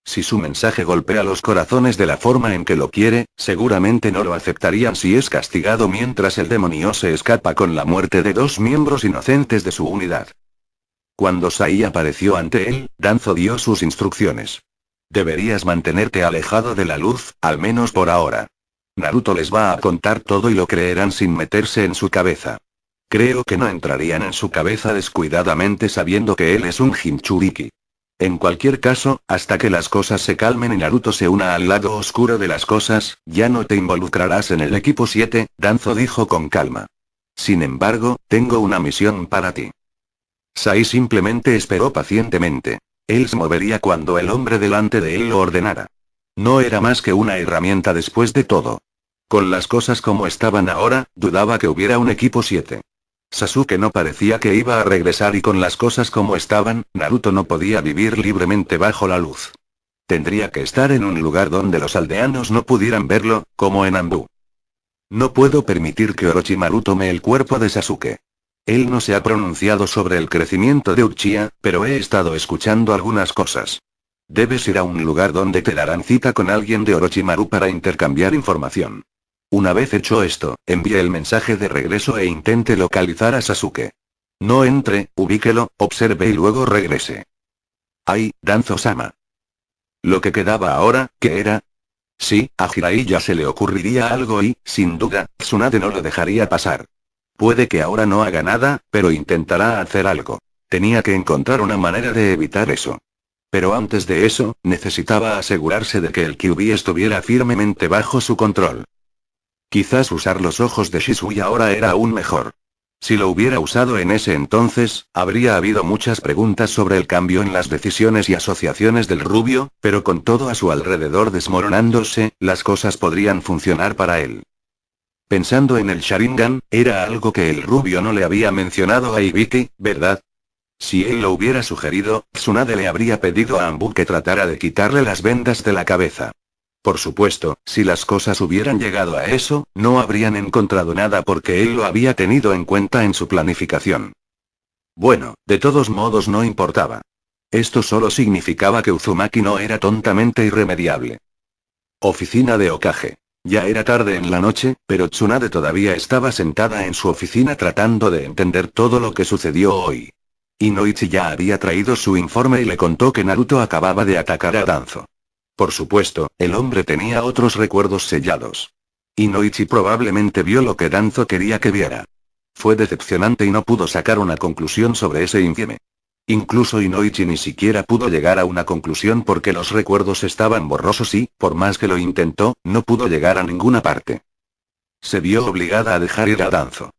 Si su mensaje golpea los corazones de la forma en que lo quiere, seguramente no lo aceptarían si es castigado mientras el demonio se escapa con la muerte de 2 miembros inocentes de su unidad. Cuando Sai apareció ante él, Danzo dio sus instrucciones. Deberías mantenerte alejado de la luz, al menos por ahora. Naruto les va a contar todo y lo creerán sin meterse en su cabeza. Creo que no entrarían en su cabeza descuidadamente sabiendo que él es un Jinchuriki. En cualquier caso, hasta que las cosas se calmen y Naruto se una al lado oscuro de las cosas, ya no te involucrarás en el equipo 7, Danzo dijo con calma. Sin embargo, tengo una misión para ti. Sai simplemente esperó pacientemente. Él se movería cuando el hombre delante de él lo ordenara. No era más que una herramienta después de todo. Con las cosas como estaban ahora, dudaba que hubiera un equipo 7. Sasuke no parecía que iba a regresar y con las cosas como estaban, Naruto no podía vivir libremente bajo la luz. Tendría que estar en un lugar donde los aldeanos no pudieran verlo, como en Anbu. No puedo permitir que Orochimaru tome el cuerpo de Sasuke. Él no se ha pronunciado sobre el crecimiento de Uchiha, pero he estado escuchando algunas cosas. Debes ir a un lugar donde te darán cita con alguien de Orochimaru para intercambiar información. Una vez hecho esto, envíe el mensaje de regreso e intente localizar a Sasuke. No entre, ubíquelo, observe y luego regrese. ¡Ay, Danzo-sama! Lo que quedaba ahora, ¿qué era? Sí, a Jiraiya se le ocurriría algo y, sin duda, Tsunade no lo dejaría pasar. Puede que ahora no haga nada, pero intentará hacer algo. Tenía que encontrar una manera de evitar eso. Pero antes de eso, necesitaba asegurarse de que el Kyuubi estuviera firmemente bajo su control. Quizás usar los ojos de Shisui ahora era aún mejor. Si lo hubiera usado en ese entonces, habría habido muchas preguntas sobre el cambio en las decisiones y asociaciones del rubio, pero con todo a su alrededor desmoronándose, las cosas podrían funcionar para él. Pensando en el Sharingan, era algo que el rubio no le había mencionado a Ibiki, ¿verdad? Si él lo hubiera sugerido, Tsunade le habría pedido a Anbu que tratara de quitarle las vendas de la cabeza. Por supuesto, si las cosas hubieran llegado a eso, no habrían encontrado nada porque él lo había tenido en cuenta en su planificación. Bueno, de todos modos no importaba. Esto solo significaba que Uzumaki no era tontamente irremediable. Oficina de Hokage. Ya era tarde en la noche, pero Tsunade todavía estaba sentada en su oficina tratando de entender todo lo que sucedió hoy. Inoichi ya había traído su informe y le contó que Naruto acababa de atacar a Danzo. Por supuesto, el hombre tenía otros recuerdos sellados. Inoichi probablemente vio lo que Danzo quería que viera. Fue decepcionante y no pudo sacar una conclusión sobre ese infieme. Incluso Inoichi ni siquiera pudo llegar a una conclusión porque los recuerdos estaban borrosos y, por más que lo intentó, no pudo llegar a ninguna parte. Se vio obligada a dejar ir a Danzo.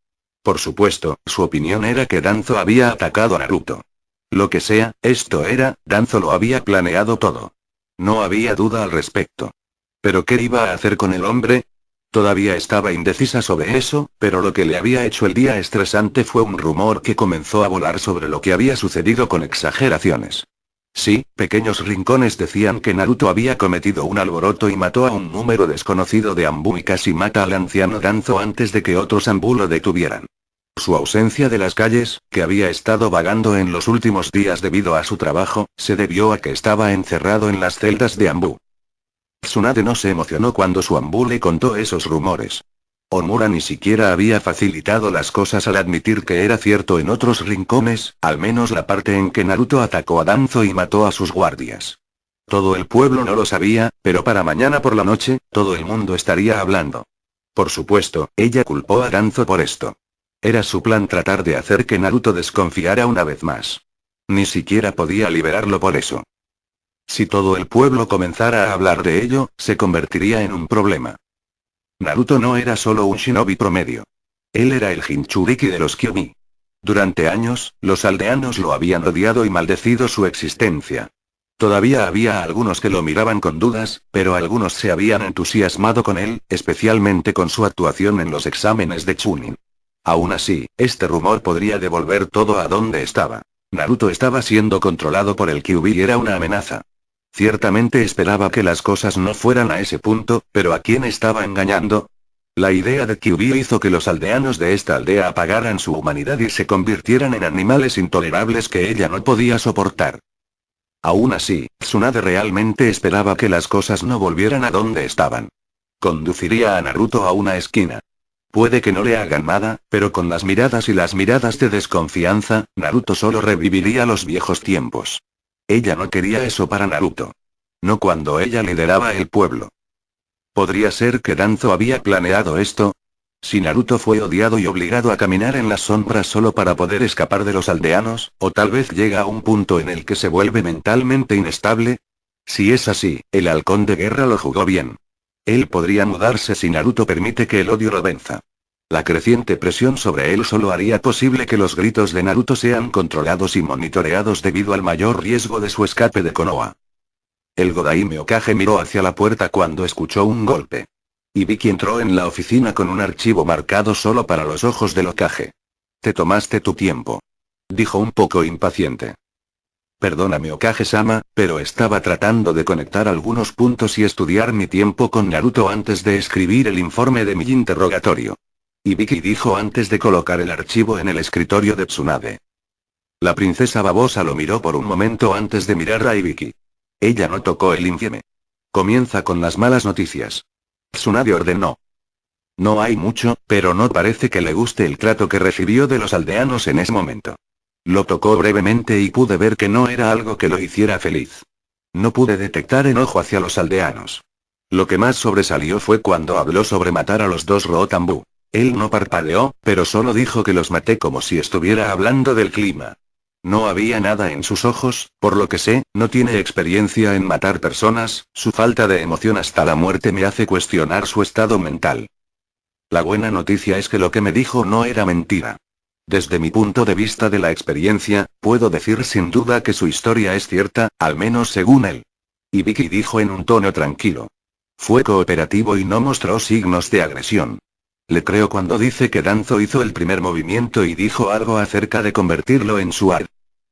Por supuesto, su opinión era que Danzo había atacado a Naruto. Lo que sea, esto era, Danzo lo había planeado todo. No había duda al respecto. ¿Pero qué iba a hacer con el hombre? Todavía estaba indecisa sobre eso, pero lo que le había hecho el día estresante fue un rumor que comenzó a volar sobre lo que había sucedido con exageraciones. Sí, pequeños rincones decían que Naruto había cometido un alboroto y mató a un número desconocido de Anbu y casi mata al anciano Danzo antes de que otros Anbu lo detuvieran. Su ausencia de las calles, que había estado vagando en los últimos días debido a su trabajo, se debió a que estaba encerrado en las celdas de Anbu. Tsunade no se emocionó cuando su Anbu le contó esos rumores. Omura ni siquiera había facilitado las cosas al admitir que era cierto en otros rincones, al menos la parte en que Naruto atacó a Danzo y mató a sus guardias. Todo el pueblo no lo sabía, pero para mañana por la noche, todo el mundo estaría hablando. Por supuesto, ella culpó a Danzo por esto. Era su plan tratar de hacer que Naruto desconfiara una vez más. Ni siquiera podía liberarlo por eso. Si todo el pueblo comenzara a hablar de ello, se convertiría en un problema. Naruto no era solo un shinobi promedio. Él era el Jinchuriki de los Kyuubi. Durante años, los aldeanos lo habían odiado y maldecido su existencia. Todavía había algunos que lo miraban con dudas, pero algunos se habían entusiasmado con él, especialmente con su actuación en los exámenes de Chunin. Aún así, este rumor podría devolver todo a donde estaba. Naruto estaba siendo controlado por el Kyuubi y era una amenaza. Ciertamente esperaba que las cosas no fueran a ese punto, pero ¿a quién estaba engañando? La idea de Kyuubi hizo que los aldeanos de esta aldea apagaran su humanidad y se convirtieran en animales intolerables que ella no podía soportar. Aún así, Tsunade realmente esperaba que las cosas no volvieran a donde estaban. Conduciría a Naruto a una esquina. Puede que no le hagan nada, pero con las miradas y las miradas de desconfianza, Naruto solo reviviría los viejos tiempos. Ella no quería eso para Naruto. No cuando ella lideraba el pueblo. ¿Podría ser que Danzo había planeado esto? Si Naruto fue odiado y obligado a caminar en las sombras solo para poder escapar de los aldeanos, o tal vez llega a un punto en el que se vuelve mentalmente inestable. Si es así, el halcón de guerra lo jugó bien. Él podría mudarse si Naruto permite que el odio lo venza. La creciente presión sobre él solo haría posible que los gritos de Naruto sean controlados y monitoreados debido al mayor riesgo de su escape de Konoha. El Godaime Hokage miró hacia la puerta cuando escuchó un golpe. Ibiki entró en la oficina con un archivo marcado solo para los ojos del Hokage. Te tomaste tu tiempo. Dijo un poco impaciente. Perdóname Hokage-sama, pero estaba tratando de conectar algunos puntos y estudiar mi tiempo con Naruto antes de escribir el informe de mi interrogatorio. Ibiki dijo antes de colocar el archivo en el escritorio de Tsunade. La princesa babosa lo miró por un momento antes de mirar a Ibiki. Ella no tocó el infieme. Comienza con las malas noticias. Tsunade ordenó. No hay mucho, pero no parece que le guste el trato que recibió de los aldeanos en ese momento. Lo tocó brevemente y pude ver que no era algo que lo hiciera feliz. No pude detectar enojo hacia los aldeanos. Lo que más sobresalió fue cuando habló sobre matar a los dos Rootambú. Él no parpadeó, pero solo dijo que los maté como si estuviera hablando del clima. No había nada en sus ojos, por lo que sé, no tiene experiencia en matar personas, su falta de emoción hasta la muerte me hace cuestionar su estado mental. La buena noticia es que lo que me dijo no era mentira. Desde mi punto de vista de la experiencia, puedo decir sin duda que su historia es cierta, al menos según él. Y Vicky dijo en un tono tranquilo. Fue cooperativo y no mostró signos de agresión. Le creo cuando dice que Danzo hizo el primer movimiento y dijo algo acerca de convertirlo en su ad.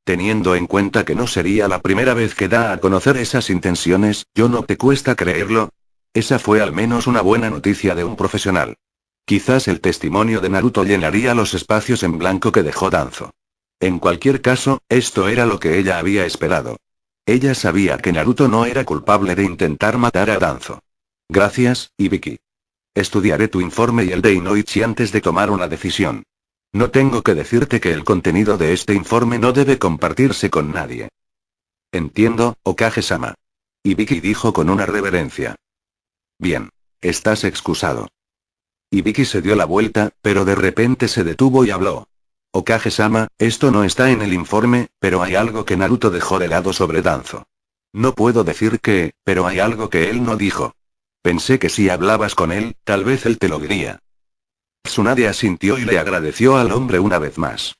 Teniendo en cuenta que no sería la primera vez que da a conocer esas intenciones, ¿yo no te cuesta creerlo? Esa fue al menos una buena noticia de un profesional. Quizás el testimonio de Naruto llenaría los espacios en blanco que dejó Danzo. En cualquier caso, esto era lo que ella había esperado. Ella sabía que Naruto no era culpable de intentar matar a Danzo. Gracias, Ibiki. Estudiaré tu informe y el de Inoichi antes de tomar una decisión. No tengo que decirte que el contenido de este informe no debe compartirse con nadie. Entiendo, Okage-sama. Ibiki dijo con una reverencia. Bien. Estás excusado. Ibiki se dio la vuelta, pero de repente se detuvo y habló. Okage-sama, esto no está en el informe, pero hay algo que Naruto dejó de lado sobre Danzo. No puedo decir que, pero hay algo que él no dijo. Pensé que si hablabas con él, tal vez él te lo diría. Tsunade asintió y le agradeció al hombre una vez más.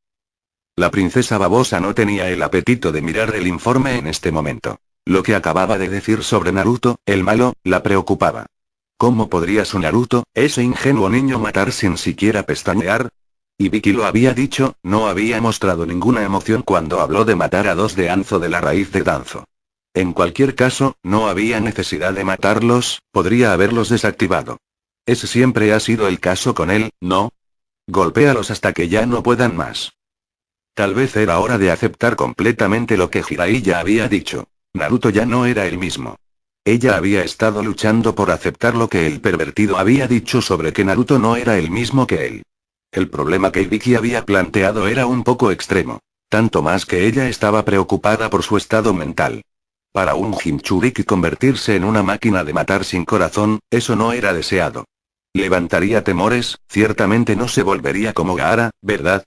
La princesa babosa no tenía el apetito de mirar el informe en este momento. Lo que acababa de decir sobre Naruto, el malo, la preocupaba. ¿Cómo podría su Naruto, ese ingenuo niño, matar sin siquiera pestañear? Y Vicky lo había dicho, no había mostrado ninguna emoción cuando habló de matar a dos de Anzo de la raíz de Danzo. En cualquier caso, no había necesidad de matarlos, podría haberlos desactivado. Ese siempre ha sido el caso con él, ¿no? Golpéalos hasta que ya no puedan más. Tal vez era hora de aceptar completamente lo que Jiraiya había dicho. Naruto ya no era el mismo. Ella había estado luchando por aceptar lo que el pervertido había dicho sobre que Naruto no era el mismo que él. El problema que Ibiki había planteado era un poco extremo. Tanto más que ella estaba preocupada por su estado mental. Para un Jinchuriki convertirse en una máquina de matar sin corazón, eso no era deseado. Levantaría temores, ciertamente no se volvería como Gaara, ¿verdad?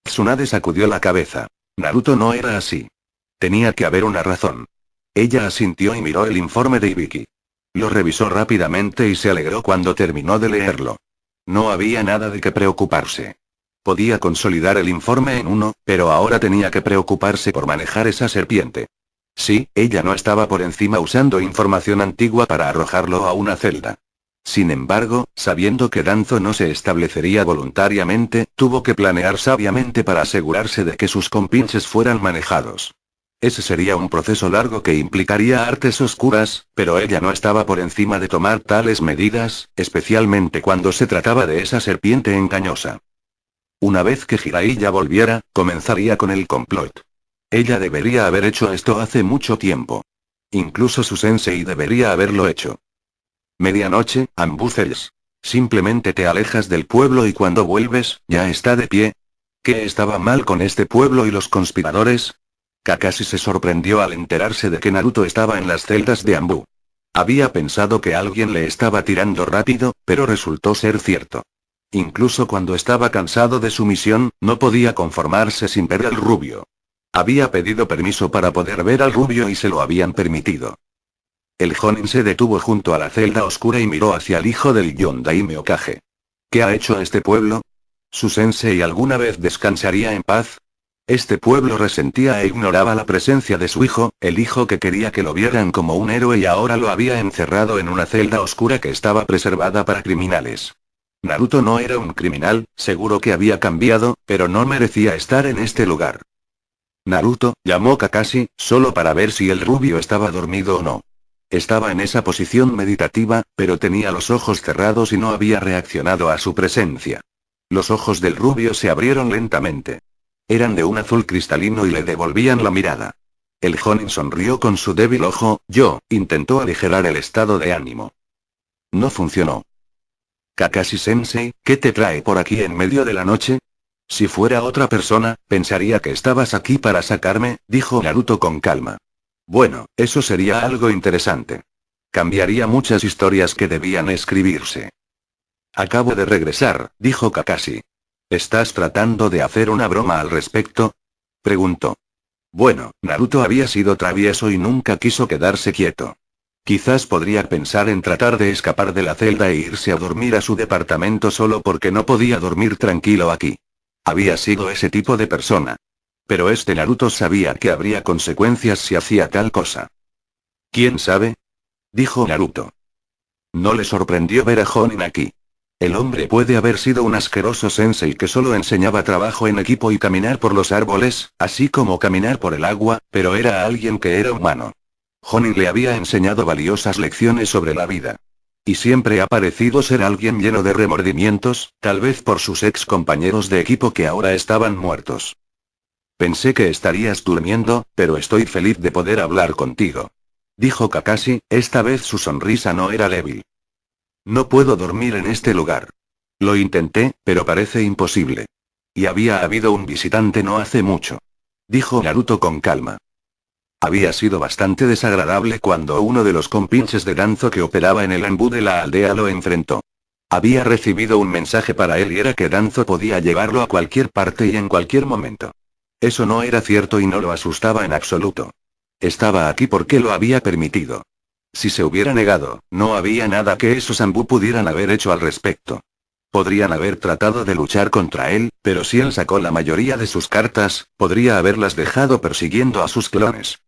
Tsunade sacudió la cabeza. Naruto no era así. Tenía que haber una razón. Ella asintió y miró el informe de Ibiki. Lo revisó rápidamente y se alegró cuando terminó de leerlo. No había nada de qué preocuparse. Podía consolidar el informe en uno, pero ahora tenía que preocuparse por manejar esa serpiente. Sí, ella no estaba por encima usando información antigua para arrojarlo a una celda. Sin embargo, sabiendo que Danzo no se establecería voluntariamente, tuvo que planear sabiamente para asegurarse de que sus compinches fueran manejados. Ese sería un proceso largo que implicaría artes oscuras, pero ella no estaba por encima de tomar tales medidas, especialmente cuando se trataba de esa serpiente engañosa. Una vez que Jiraiya volviera, comenzaría con el complot. Ella debería haber hecho esto hace mucho tiempo. Incluso su sensei debería haberlo hecho. Medianoche, Ambucels. Simplemente te alejas del pueblo y cuando vuelves, ya está de pie. ¿Qué estaba mal con este pueblo y los conspiradores? Kakashi se sorprendió al enterarse de que Naruto estaba en las celdas de Ambu. Había pensado que alguien le estaba tirando rápido, pero resultó ser cierto. Incluso cuando estaba cansado de su misión, no podía conformarse sin ver al rubio. Había pedido permiso para poder ver al rubio y se lo habían permitido. El Jonin se detuvo junto a la celda oscura y miró hacia el hijo del Yondaime Hokage. ¿Qué ha hecho este pueblo? ¿Su sensei alguna vez descansaría en paz? Este pueblo resentía e ignoraba la presencia de su hijo, el hijo que quería que lo vieran como un héroe y ahora lo había encerrado en una celda oscura que estaba preservada para criminales. Naruto no era un criminal, seguro que había cambiado, pero no merecía estar en este lugar. Naruto, llamó Kakashi, solo para ver si el rubio estaba dormido o no. Estaba en esa posición meditativa, pero tenía los ojos cerrados y no había reaccionado a su presencia. Los ojos del rubio se abrieron lentamente. Eran de un azul cristalino y le devolvían la mirada. El Jonin sonrió con su débil ojo, intentó aligerar el estado de ánimo. No funcionó. Kakashi-sensei, ¿qué te trae por aquí en medio de la noche? Si fuera otra persona, pensaría que estabas aquí para sacarme, dijo Naruto con calma. Bueno, eso sería algo interesante. Cambiaría muchas historias que debían escribirse. Acabo de regresar, dijo Kakashi. ¿Estás tratando de hacer una broma al respecto? Preguntó. Bueno, Naruto había sido travieso y nunca quiso quedarse quieto. Quizás podría pensar en tratar de escapar de la celda e irse a dormir a su departamento solo porque no podía dormir tranquilo aquí. Había sido ese tipo de persona. Pero este Naruto sabía que habría consecuencias si hacía tal cosa. ¿Quién sabe? Dijo Naruto. No le sorprendió ver a Jonin aquí. El hombre puede haber sido un asqueroso sensei que solo enseñaba trabajo en equipo y caminar por los árboles, así como caminar por el agua, pero era alguien que era humano. Jonin le había enseñado valiosas lecciones sobre la vida. Y siempre ha parecido ser alguien lleno de remordimientos, tal vez por sus ex compañeros de equipo que ahora estaban muertos. Pensé que estarías durmiendo, pero estoy feliz de poder hablar contigo. Dijo Kakashi, esta vez su sonrisa no era débil. No puedo dormir en este lugar. Lo intenté, pero parece imposible. Y había habido un visitante no hace mucho. Dijo Naruto con calma. Había sido bastante desagradable cuando uno de los compinches de Danzo que operaba en el Anbu de la aldea lo enfrentó. Había recibido un mensaje para él y era que Danzo podía llevarlo a cualquier parte y en cualquier momento. Eso no era cierto y no lo asustaba en absoluto. Estaba aquí porque lo había permitido. Si se hubiera negado, no había nada que esos Anbu pudieran haber hecho al respecto. Podrían haber tratado de luchar contra él, pero si él sacó la mayoría de sus cartas, podría haberlas dejado persiguiendo a sus clones.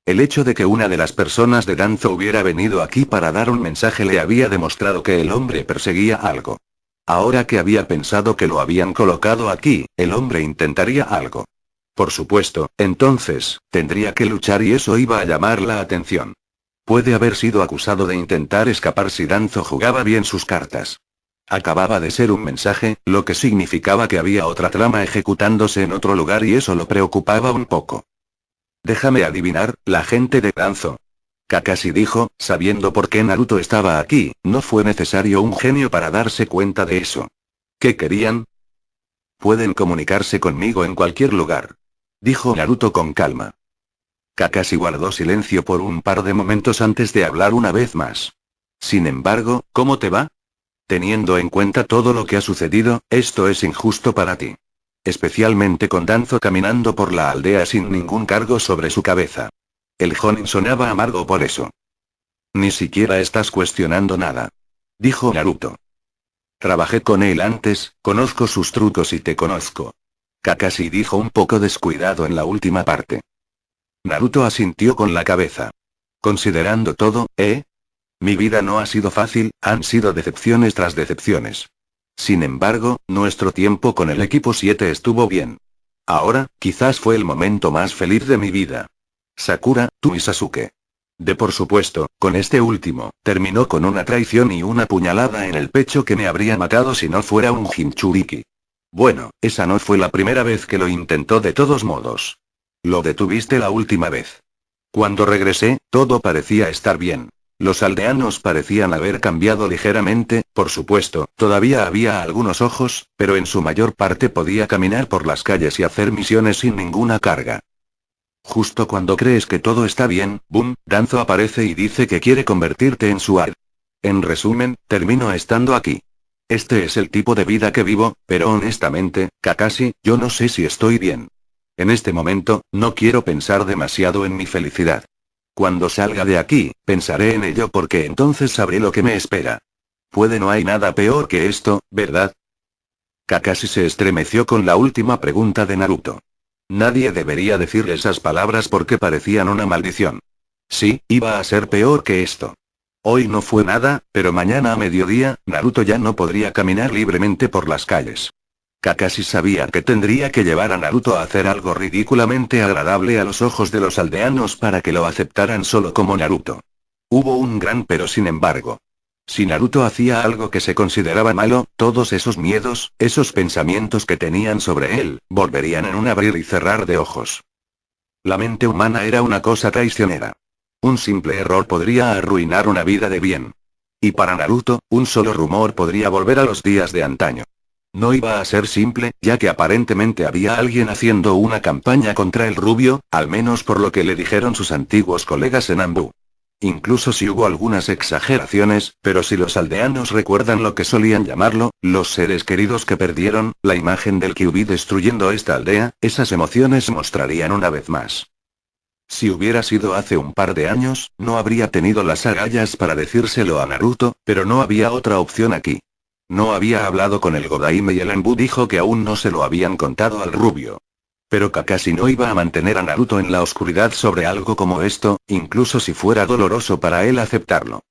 El hecho de que una de las personas de Danzo hubiera venido aquí para dar un mensaje le había demostrado que el hombre perseguía algo. Ahora que había pensado que lo habían colocado aquí, el hombre intentaría algo. Por supuesto, entonces, tendría que luchar y eso iba a llamar la atención. Puede haber sido acusado de intentar escapar si Danzo jugaba bien sus cartas. Acababa de ser un mensaje, lo que significaba que había otra trama ejecutándose en otro lugar y eso lo preocupaba un poco. Déjame adivinar, la gente de Danzo. Kakashi dijo, sabiendo por qué Naruto estaba aquí, no fue necesario un genio para darse cuenta de eso. ¿Qué querían? Pueden comunicarse conmigo en cualquier lugar. Dijo Naruto con calma. Kakashi guardó silencio por un par de momentos antes de hablar una vez más. Sin embargo, ¿cómo te va? Teniendo en cuenta todo lo que ha sucedido, esto es injusto para ti. Especialmente con Danzo caminando por la aldea sin ningún cargo sobre su cabeza. El Jonin sonaba amargo por eso. Ni siquiera estás cuestionando nada. Dijo Naruto. Trabajé con él antes, conozco sus trucos y te conozco. Kakashi dijo un poco descuidado en la última parte. Naruto asintió con la cabeza. Considerando todo, Mi vida no ha sido fácil, han sido decepciones tras decepciones. Sin embargo, nuestro tiempo con el equipo 7 estuvo bien. Ahora, quizás fue el momento más feliz de mi vida. Sakura, tú y Sasuke. Por supuesto, con este último, terminó con una traición y una puñalada en el pecho que me habría matado si no fuera un Jinchuriki. Bueno, esa no fue la primera vez que lo intentó de todos modos. Lo detuviste la última vez. Cuando regresé, todo parecía estar bien. Los aldeanos parecían haber cambiado ligeramente, por supuesto, todavía había algunos ojos, pero en su mayor parte podía caminar por las calles y hacer misiones sin ninguna carga. Justo cuando crees que todo está bien, boom, Danzo aparece y dice que quiere convertirte en su ad. En resumen, termino estando aquí. Este es el tipo de vida que vivo, pero honestamente, Kakashi, yo no sé si estoy bien. En este momento, no quiero pensar demasiado en mi felicidad. Cuando salga de aquí, pensaré en ello porque entonces sabré lo que me espera. No hay nada peor que esto, ¿verdad? Kakashi se estremeció con la última pregunta de Naruto. Nadie debería decirle esas palabras porque parecían una maldición. Sí, iba a ser peor que esto. Hoy no fue nada, pero mañana a mediodía, Naruto ya no podría caminar libremente por las calles. Kakashi sabía que tendría que llevar a Naruto a hacer algo ridículamente agradable a los ojos de los aldeanos para que lo aceptaran solo como Naruto. Hubo un gran pero sin embargo. Si Naruto hacía algo que se consideraba malo, todos esos miedos, esos pensamientos que tenían sobre él, volverían en un abrir y cerrar de ojos. La mente humana era una cosa traicionera. Un simple error podría arruinar una vida de bien. Y para Naruto, un solo rumor podría volver a los días de antaño. No iba a ser simple, ya que aparentemente había alguien haciendo una campaña contra el rubio, al menos por lo que le dijeron sus antiguos colegas en Anbu. Incluso si hubo algunas exageraciones, pero si los aldeanos recuerdan lo que solían llamarlo, los seres queridos que perdieron, la imagen del Kyuubi destruyendo esta aldea, esas emociones se mostrarían una vez más. Si hubiera sido hace un par de años, no habría tenido las agallas para decírselo a Naruto, pero no había otra opción aquí. No había hablado con el Godaime y el Anbu dijo que aún no se lo habían contado al rubio. Pero Kakashi no iba a mantener a Naruto en la oscuridad sobre algo como esto, incluso si fuera doloroso para él aceptarlo.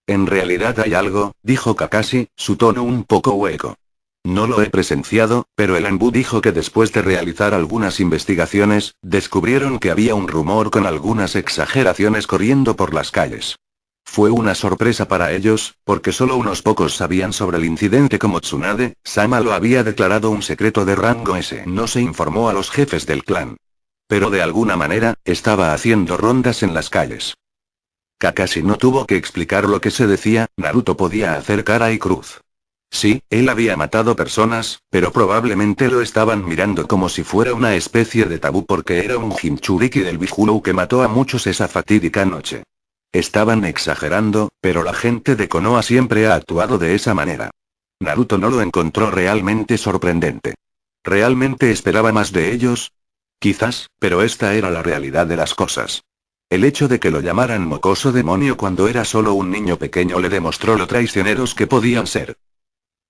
En realidad hay algo, dijo Kakashi, su tono un poco hueco. No lo he presenciado, pero el Anbu dijo que después de realizar algunas investigaciones, descubrieron que había un rumor con algunas exageraciones corriendo por las calles. Fue una sorpresa para ellos, porque solo unos pocos sabían sobre el incidente como Tsunade-sama lo había declarado un secreto de rango S. No se informó a los jefes del clan. Pero de alguna manera, estaba haciendo rondas en las calles. Kakashi no tuvo que explicar lo que se decía, Naruto podía hacer cara y cruz. Sí, él había matado personas, pero probablemente lo estaban mirando como si fuera una especie de tabú porque era un Jinchuriki del Bifurou que mató a muchos esa fatídica noche. Estaban exagerando, pero la gente de Konoha siempre ha actuado de esa manera. Naruto no lo encontró realmente sorprendente. ¿Realmente esperaba más de ellos? Quizás, pero esta era la realidad de las cosas. El hecho de que lo llamaran mocoso demonio cuando era solo un niño pequeño le demostró lo traicioneros que podían ser.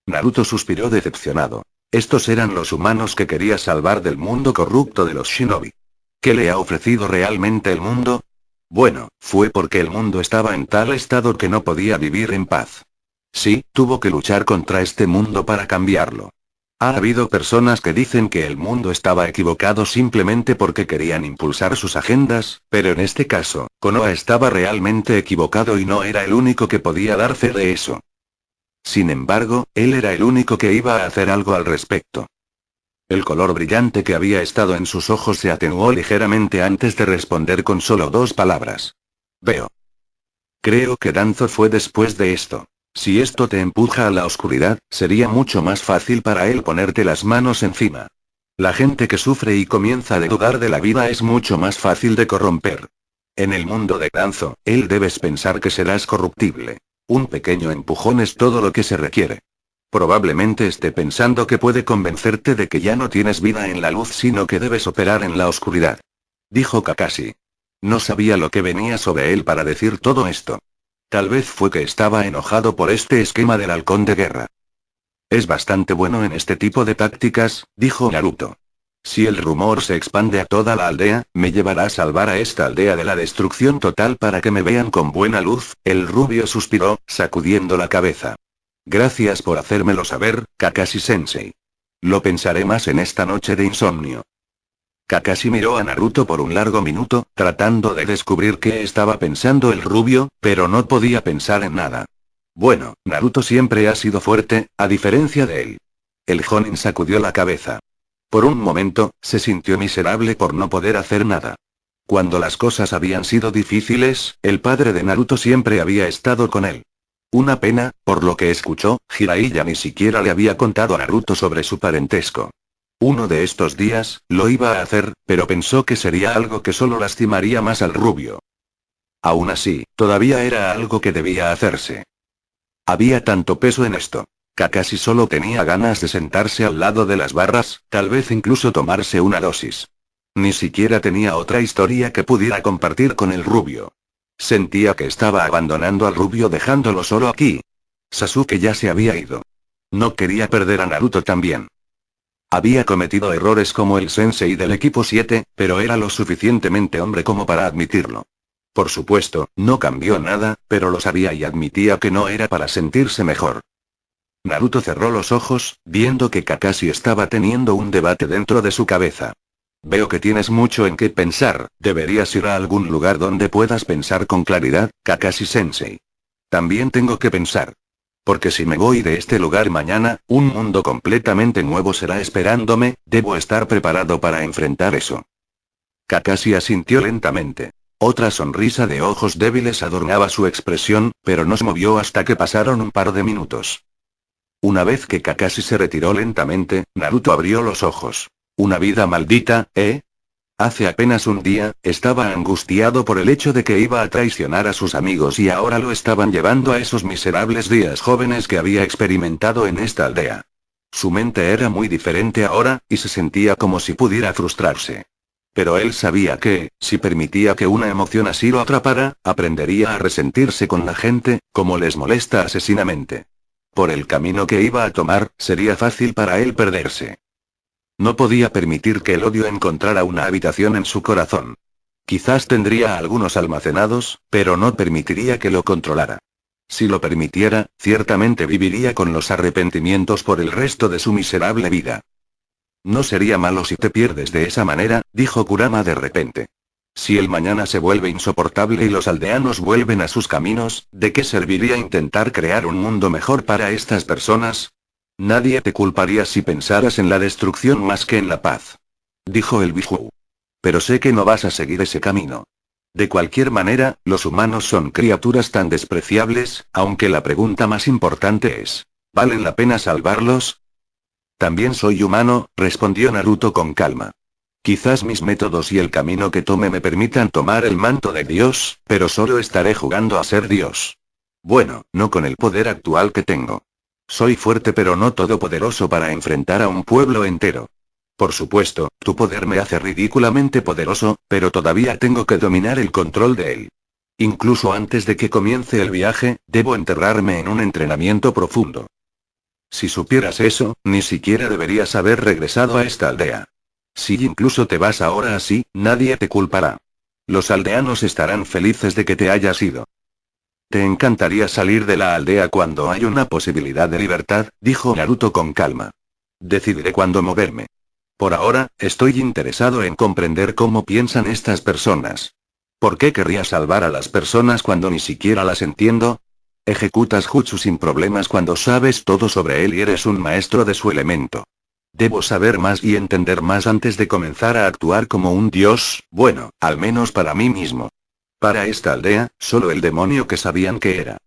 Naruto suspiró decepcionado. Estos eran los humanos que quería salvar del mundo corrupto de los shinobi. ¿Qué le ha ofrecido realmente el mundo? Bueno, fue porque el mundo estaba en tal estado que no podía vivir en paz. Sí, tuvo que luchar contra este mundo para cambiarlo. Ha habido personas que dicen que el mundo estaba equivocado simplemente porque querían impulsar sus agendas, pero en este caso, Konoha estaba realmente equivocado y no era el único que podía dar fe de eso. Sin embargo, él era el único que iba a hacer algo al respecto. El color brillante que había estado en sus ojos se atenuó ligeramente antes de responder con solo 2 palabras. Veo. Creo que Danzo fue después de esto. Si esto te empuja a la oscuridad, sería mucho más fácil para él ponerte las manos encima. La gente que sufre y comienza a dudar de la vida es mucho más fácil de corromper. En el mundo de Danzo, él debes pensar que serás corruptible. Un pequeño empujón es todo lo que se requiere. Probablemente esté pensando que puede convencerte de que ya no tienes vida en la luz sino que debes operar en la oscuridad. Dijo Kakashi. No sabía lo que venía sobre él para decir todo esto. Tal vez fue que estaba enojado por este esquema del halcón de guerra. Es bastante bueno en este tipo de tácticas, dijo Naruto. Si el rumor se expande a toda la aldea, me llevará a salvar a esta aldea de la destrucción total para que me vean con buena luz. El rubio suspiró, sacudiendo la cabeza. Gracias por hacérmelo saber, Kakashi-sensei. Lo pensaré más en esta noche de insomnio. Kakashi miró a Naruto por un largo minuto, tratando de descubrir qué estaba pensando el rubio, pero no podía pensar en nada. Bueno, Naruto siempre ha sido fuerte, a diferencia de él. El Jonin sacudió la cabeza. Por un momento, se sintió miserable por no poder hacer nada. Cuando las cosas habían sido difíciles, el padre de Naruto siempre había estado con él. Una pena, por lo que escuchó, Jiraiya ni siquiera le había contado a Naruto sobre su parentesco. Uno de estos días, lo iba a hacer, pero pensó que sería algo que solo lastimaría más al rubio. Aún así, todavía era algo que debía hacerse. Había tanto peso en esto. Kakashi solo tenía ganas de sentarse al lado de las barras, tal vez incluso tomarse una dosis. Ni siquiera tenía otra historia que pudiera compartir con el rubio. Sentía que estaba abandonando al rubio dejándolo solo aquí. Sasuke ya se había ido. No quería perder a Naruto también. Había cometido errores como el sensei del equipo 7, pero era lo suficientemente hombre como para admitirlo. Por supuesto, no cambió nada, pero lo sabía y admitía que no era para sentirse mejor. Naruto cerró los ojos, viendo que Kakashi estaba teniendo un debate dentro de su cabeza. Veo que tienes mucho en qué pensar, deberías ir a algún lugar donde puedas pensar con claridad, Kakashi-sensei. También tengo que pensar. Porque si me voy de este lugar mañana, un mundo completamente nuevo será esperándome, debo estar preparado para enfrentar eso. Kakashi asintió lentamente. Otra sonrisa de ojos débiles adornaba su expresión, pero no se movió hasta que pasaron un par de minutos. Una vez que Kakashi se retiró lentamente, Naruto abrió los ojos. ¿Una vida maldita, eh? Hace apenas un día, estaba angustiado por el hecho de que iba a traicionar a sus amigos y ahora lo estaban llevando a esos miserables días jóvenes que había experimentado en esta aldea. Su mente era muy diferente ahora, y se sentía como si pudiera frustrarse. Pero él sabía que, si permitía que una emoción así lo atrapara, aprendería a resentirse con la gente, como les molesta asesinamente. Por el camino que iba a tomar, sería fácil para él perderse. No podía permitir que el odio encontrara una habitación en su corazón. Quizás tendría algunos almacenados, pero no permitiría que lo controlara. Si lo permitiera, ciertamente viviría con los arrepentimientos por el resto de su miserable vida. No sería malo si te pierdes de esa manera, dijo Kurama de repente. Si el mañana se vuelve insoportable y los aldeanos vuelven a sus caminos, ¿de qué serviría intentar crear un mundo mejor para estas personas? Nadie te culparía si pensaras en la destrucción más que en la paz. Dijo el Biju. Pero sé que no vas a seguir ese camino. De cualquier manera, los humanos son criaturas tan despreciables, aunque la pregunta más importante es, ¿valen la pena salvarlos? También soy humano, respondió Naruto con calma. Quizás mis métodos y el camino que tome me permitan tomar el manto de Dios, pero solo estaré jugando a ser Dios. Bueno, no con el poder actual que tengo. Soy fuerte pero no todopoderoso para enfrentar a un pueblo entero. Por supuesto, tu poder me hace ridículamente poderoso, pero todavía tengo que dominar el control de él. Incluso antes de que comience el viaje, debo enterrarme en un entrenamiento profundo. Si supieras eso, ni siquiera deberías haber regresado a esta aldea. Si incluso te vas ahora así, nadie te culpará. Los aldeanos estarán felices de que te hayas ido. Te encantaría salir de la aldea cuando hay una posibilidad de libertad, dijo Naruto con calma. Decidiré cuándo moverme. Por ahora, estoy interesado en comprender cómo piensan estas personas. ¿Por qué querría salvar a las personas cuando ni siquiera las entiendo? Ejecutas jutsu sin problemas cuando sabes todo sobre él y eres un maestro de su elemento. Debo saber más y entender más antes de comenzar a actuar como un dios, bueno, al menos para mí mismo. Para esta aldea, solo el demonio que sabían que era.